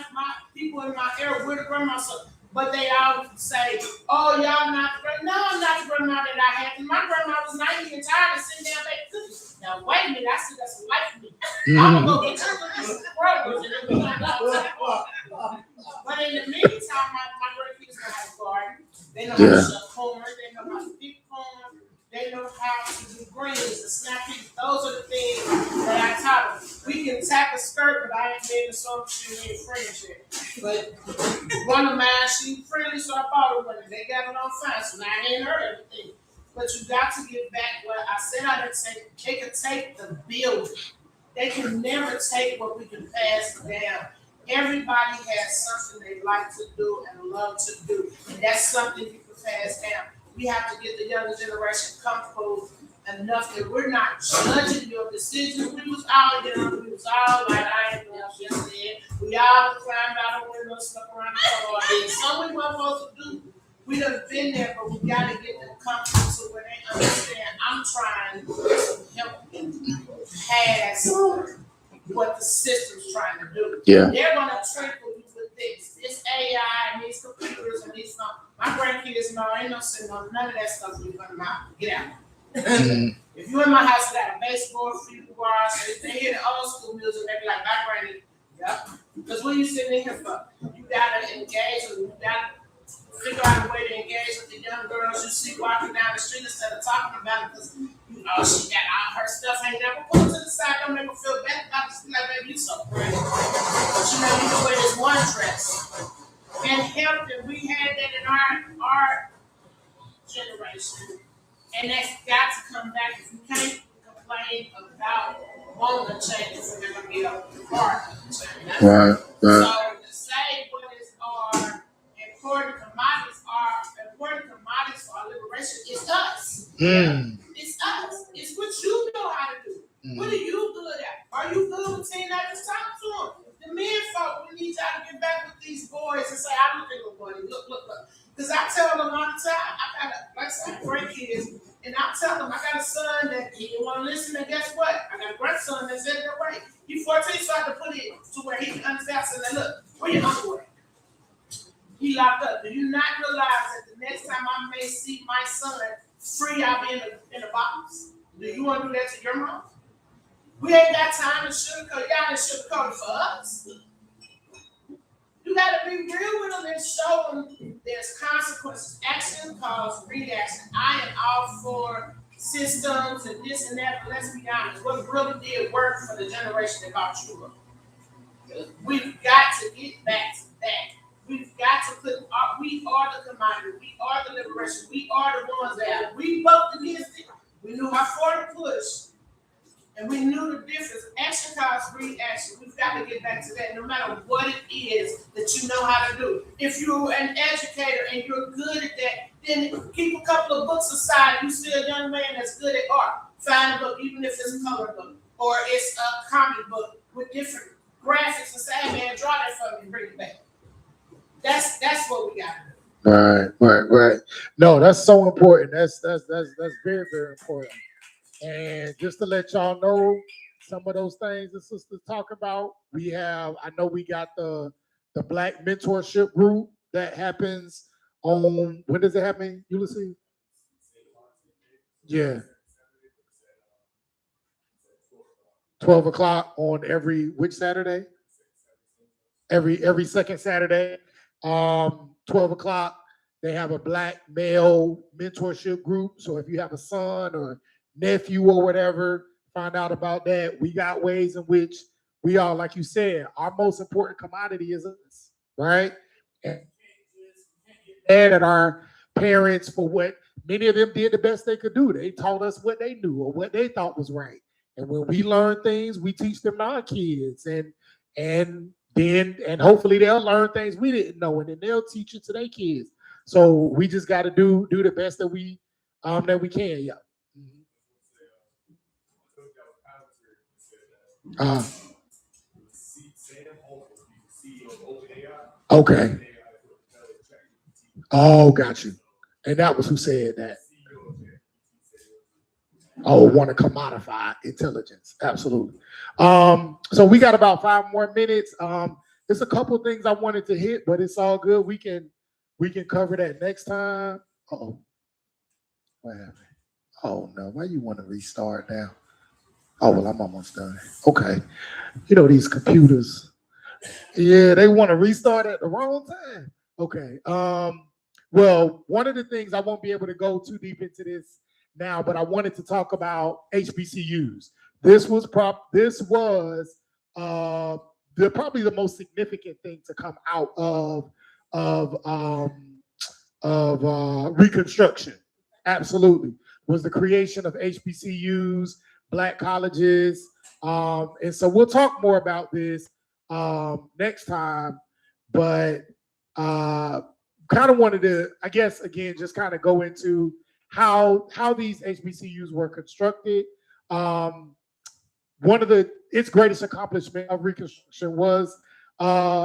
Speaker 12: people in my era, we're the grandma. So, but they all say, oh, y'all not the grandma. No, I'm not the grandma that I had. My grandma was 90 and tired of sitting there baking cookies. Now, wait a minute, I see that's a life for me. I'm going to go get your cookies and grandmas, and then we're going to go. But in the meantime, my grandkids know how to garden. They know how to shuck corn. They know how to pick corn. They know how to do greens and snap peas. Those are the things that I taught them. We can tack a skirt, but I ain't made the sewing machine any friends yet. But one of mine, she friendly, so I bought her one. And they got it on fine, so now I ain't heard anything. But you got to get back what I said. I didn't say they can take the building. They can never take what we can pass down. Everybody has something they like to do and love to do, and that's something you can pass down. We have to get the younger generation comfortable enough that we're not judging your decisions. We was all young, we was all like I ain't know yesterday. We all climbed out of windows, stuck around the car. And some we weren't supposed to do. We done been there, but we gotta get them comfortable so where they understand I'm trying to help them pass what the system's trying to do.
Speaker 9: Yeah.
Speaker 12: They're gonna trickle you with this AI and these computers and these stuff. My grandkids know ain't no sitting on none of that stuff when you come out. Get out. If you in my house, I got a baseball field bars, they hear the old school music, they be like, my granny, yep. Because what you sitting in here for? You gotta engage with them. You gotta figure out a way to engage with the young girls you see walking down the street instead of talking about it because you know she got all her stuff hanging out. But pull it to the side, don't make her feel bad about it. Like, baby, you so pretty. But you know, you can wear this one dress and help them. We had that in our generation. And that's got to come back. If you can't complain about wanting to change, it's never gonna be a part of the change.
Speaker 9: Right.
Speaker 12: So to say what is our important commodities for our liberation is us. It's us. It's what you know how to do. What are you good at? Are you good with teenagers? Talk to them. The men folk, we need y'all to get back with these boys and say, I look at the boy. Look. Because I tell them all the time, I got like I said, great kids, and I tell them I got a son that he didn't want to listen, and guess what? I got a grandson that's in their way. He's 14, so I have to put it to where he can understand. I said, look, where your uncle at? He locked up. Do you not realize that the next time I may see my son free out in the box? Do you want to do that to your mom? We ain't got time to sugarcoat. Y'all ain't sugarcoat it for us. You gotta be real with them and show them there's consequences. Action causes reaction. I am all for systems and this and that, but let's be honest. What really did work for the generation that got you up? We've got to get back to that. We've got to put, we are the commodity, we are the liberation, we are the ones that we voted against it. We knew how far to push, and we knew the difference. Action causes reaction. We've got to get back to that no matter what it is that you know how to do. If you're an educator and you're good at that, then keep a couple of books aside. You see a young man that's good at art. Find a book, even if it's a color book or it's a comic book with different graphics and say, hey man, draw that for me and bring it back. That's what we got to do.
Speaker 1: Right. No, that's so important. That's very, very important. And just to let y'all know, some of those things the sisters talk about, I know we got the Black Mentorship Group that happens on, when does it happen, Ulysses? Yeah. 12 o'clock on which Saturday? Every second Saturday. 12 o'clock, they have a Black male mentorship group. So if you have a son or nephew or whatever, find out about that. We got ways in which we are, like you said, our most important commodity is us, right? And at our parents for what many of them did the best they could do. They taught us what they knew or what they thought was right. And when we learn things, we teach them to our kids, and hopefully they'll learn things we didn't know, and then they'll teach it to their kids. So we just got to do the best that we can. Yeah. Okay. Oh, got you. And that was who said that. want to commodify intelligence. Absolutely. So we got about 5 more minutes. There's a couple things I wanted to hit, but it's all good. We can cover that next time. Uh-oh. What happened? Oh no, why you want to restart now? Oh well, I'm almost done. Okay. You know these computers. Yeah, they want to restart at the wrong time. Okay. Well, one of the things I won't be able to go too deep into this now, but I wanted to talk about HBCUs. This was probably the most significant thing to come out of Reconstruction. Absolutely, was the creation of HBCUs, Black colleges, and so we'll talk more about this next time. But kind of wanted to, I guess, again, just kind of go into how these HBCUs were constructed. One of its greatest accomplishment of Reconstruction was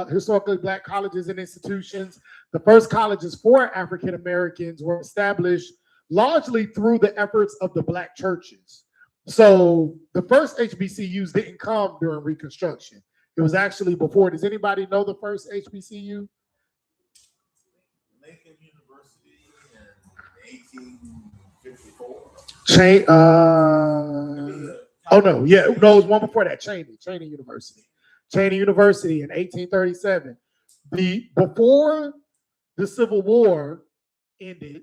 Speaker 1: historically Black colleges and institutions. The first colleges for African Americans were established largely through the efforts of the Black churches. So the first HBCUs didn't come during Reconstruction. It was actually before. Does anybody know the first HBCU?
Speaker 6: Lincoln University in 1854.
Speaker 1: Oh no, yeah, no, it was one before that. Cheney University. Cheney University in 1837. Before the Civil War ended,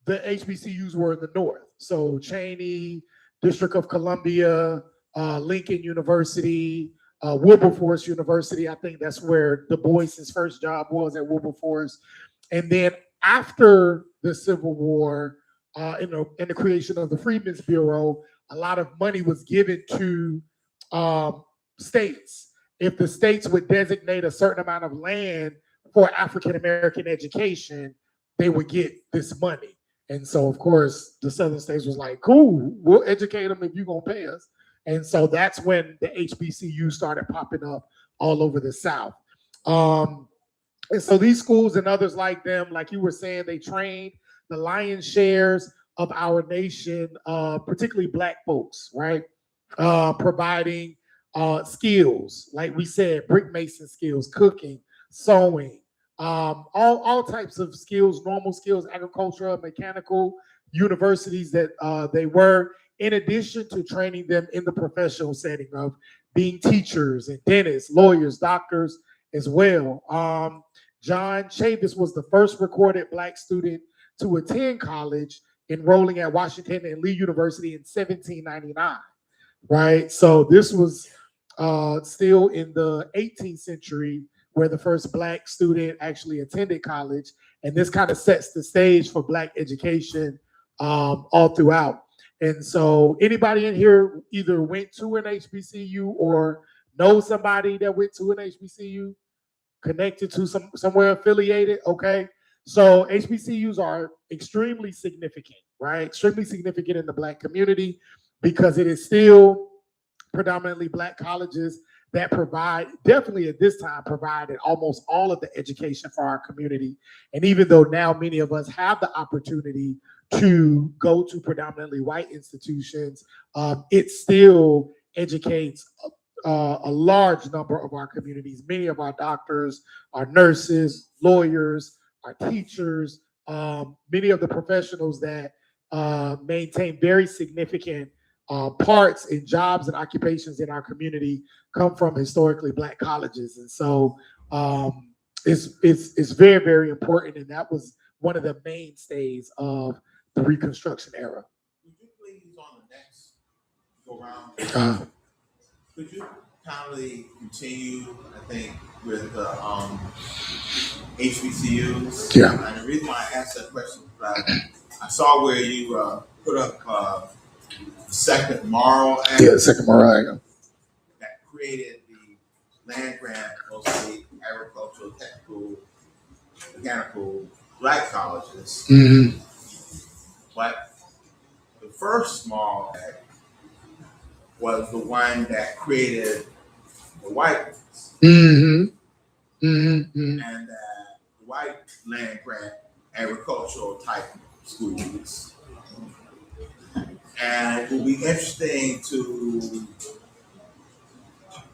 Speaker 1: the HBCUs were in the North. So Cheney, District of Columbia, Lincoln University, Wilberforce University. I think that's where Du Bois's first job was, at Wilberforce. And then after the Civil War, in the creation of the Freedmen's Bureau, a lot of money was given to states. If the states would designate a certain amount of land for African American education, they would get this money. And so, of course, the Southern states was like, cool, we'll educate them if you're going to pay us. And so that's when the HBCU started popping up all over the South. And so these schools and others like them, like you were saying, they trained the lion's shares of our nation, particularly Black folks, right? Providing skills, like we said, brick mason skills, cooking, sewing, all types of skills, normal skills, agricultural, mechanical, universities that they were, in addition to training them in the professional setting of being teachers and dentists, lawyers, doctors as well. John Chavis was the first recorded Black student to attend college, enrolling at Washington and Lee University in 1799, right? So this was still in the 18th century where the first Black student actually attended college. And this kind of sets the stage for Black education all throughout. And so anybody in here either went to an HBCU or know somebody that went to an HBCU, connected to somewhere affiliated, okay? So HBCUs are extremely significant, right? Extremely significant in the Black community because it is still predominantly Black colleges that definitely at this time, provided almost all of the education for our community. And even though now many of us have the opportunity to go to predominantly white institutions, it still educates a large number of our communities. Many of our doctors, our nurses, lawyers, our teachers, many of the professionals that maintain very significant parts in jobs and occupations in our community come from historically Black colleges. And so it's very, very important. And that was one of the mainstays of the Reconstruction era.
Speaker 6: Would you please, on the next go round, could you kindly continue, I think, with the HBCUs?
Speaker 1: Yeah.
Speaker 6: And the reason why I asked that question is I saw where you put up Second Morrow Act.
Speaker 1: Yeah, Second Morrow Act.
Speaker 6: That created the land grant, mostly agricultural, technical, mechanical, Black colleges.
Speaker 1: Mm-hmm.
Speaker 6: But the first Morrow Act was the one that created the white ones.
Speaker 1: Mm-hmm. Mm-hmm.
Speaker 6: And the white land grant agricultural type schools. And it will be interesting to,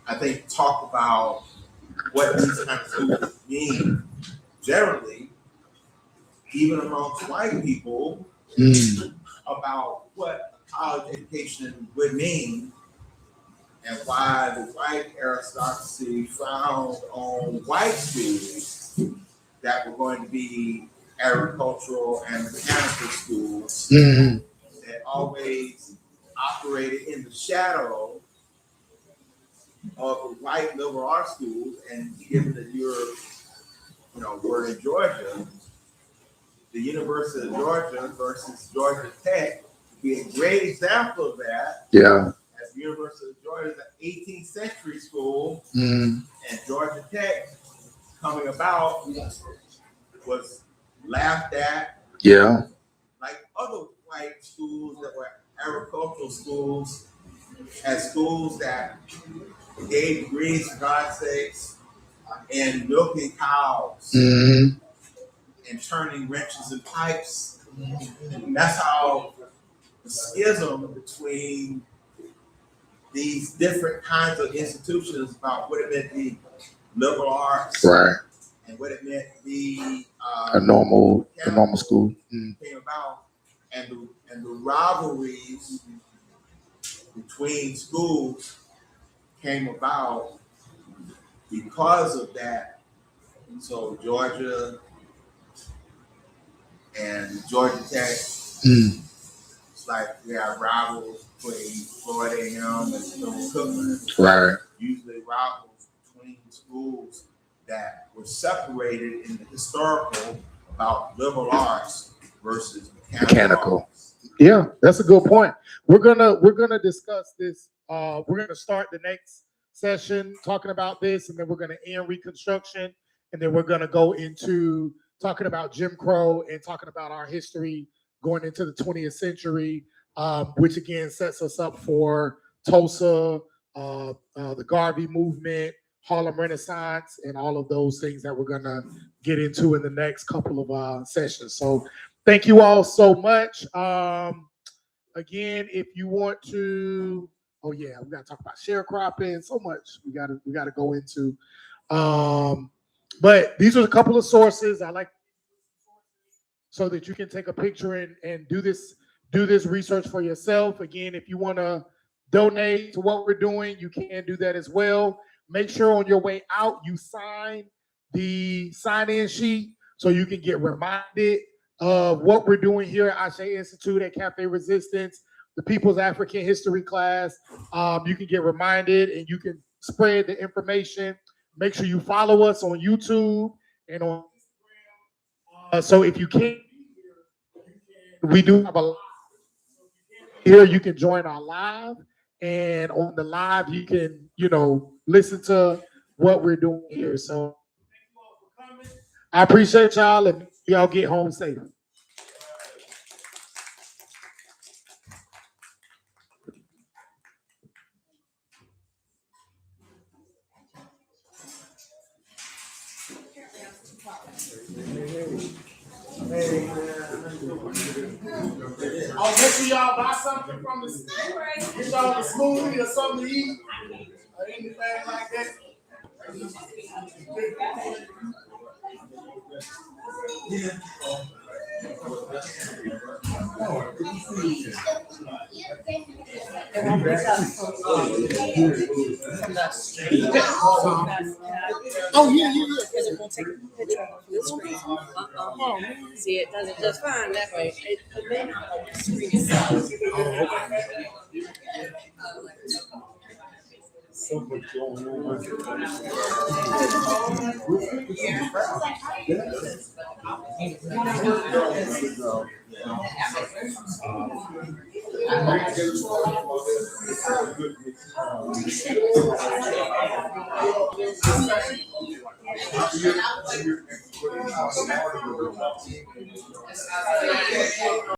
Speaker 6: I think, talk about what these kind of schools mean generally, even amongst white people, about what college education would mean and why the white aristocracy frowned on white schools that were going to be agricultural and mechanical schools that always operated in the shadow of the white liberal arts schools. And given that we're in Georgia, the University of Georgia versus Georgia Tech would be a great example of that.
Speaker 9: Yeah.
Speaker 6: As the University of Georgia is an 18th century school,
Speaker 9: Mm-hmm.
Speaker 6: and Georgia Tech coming about was laughed at.
Speaker 9: Yeah.
Speaker 6: Like other white schools that were agricultural schools, as schools that gave degrees, for God's sakes, in milking cows
Speaker 9: Mm-hmm.
Speaker 6: and turning wrenches and pipes. And that's how the schism between these different kinds of institutions about what it meant to be liberal arts,
Speaker 9: Right.
Speaker 6: and what it meant to be
Speaker 9: A normal school.
Speaker 6: came about, and the rivalries between schools came about because of that. So Georgia and Georgia Tech, it's like we have rivals between Florida A&M and Cookman.
Speaker 9: Right.
Speaker 6: Usually rivals between schools that were separated in the historical about liberal arts versus mechanical.
Speaker 1: Yeah, that's a good point. We're gonna discuss this. We're gonna start the next session talking about this, and then we're gonna end Reconstruction, and then we're gonna go into talking about Jim Crow and talking about our history going into the 20th century, which again sets us up for Tulsa, the Garvey movement, Harlem Renaissance, and all of those things that we're gonna get into in the next couple of sessions. So thank you all so much. Again, if you want to, we gotta talk about sharecropping. So much we gotta go into. But these are a couple of sources I like, so that you can take a picture and do this research for yourself. Again, if you want to donate to what we're doing, you can do that as well. Make sure on your way out you sign the sign-in sheet so you can get reminded of what we're doing here at Ashe Institute at Cafe Resistance, the People's African History class. You can get reminded and you can spread the information. Make sure you follow us on YouTube and on Instagram. So if you can't be here, we do have a live. Here you can join our live, and on the live you can, listen to what we're doing here. So thank you all for coming. I appreciate y'all, and y'all get home safe. Oh, make sure y'all buy something from the store. Get y'all a smoothie or something to eat, or anything like that.
Speaker 13: Oh yeah. Because it won't take a picture of this screen. Oh man, see, it does it just fine that way. It may not on the screen itself.
Speaker 8: So much going on.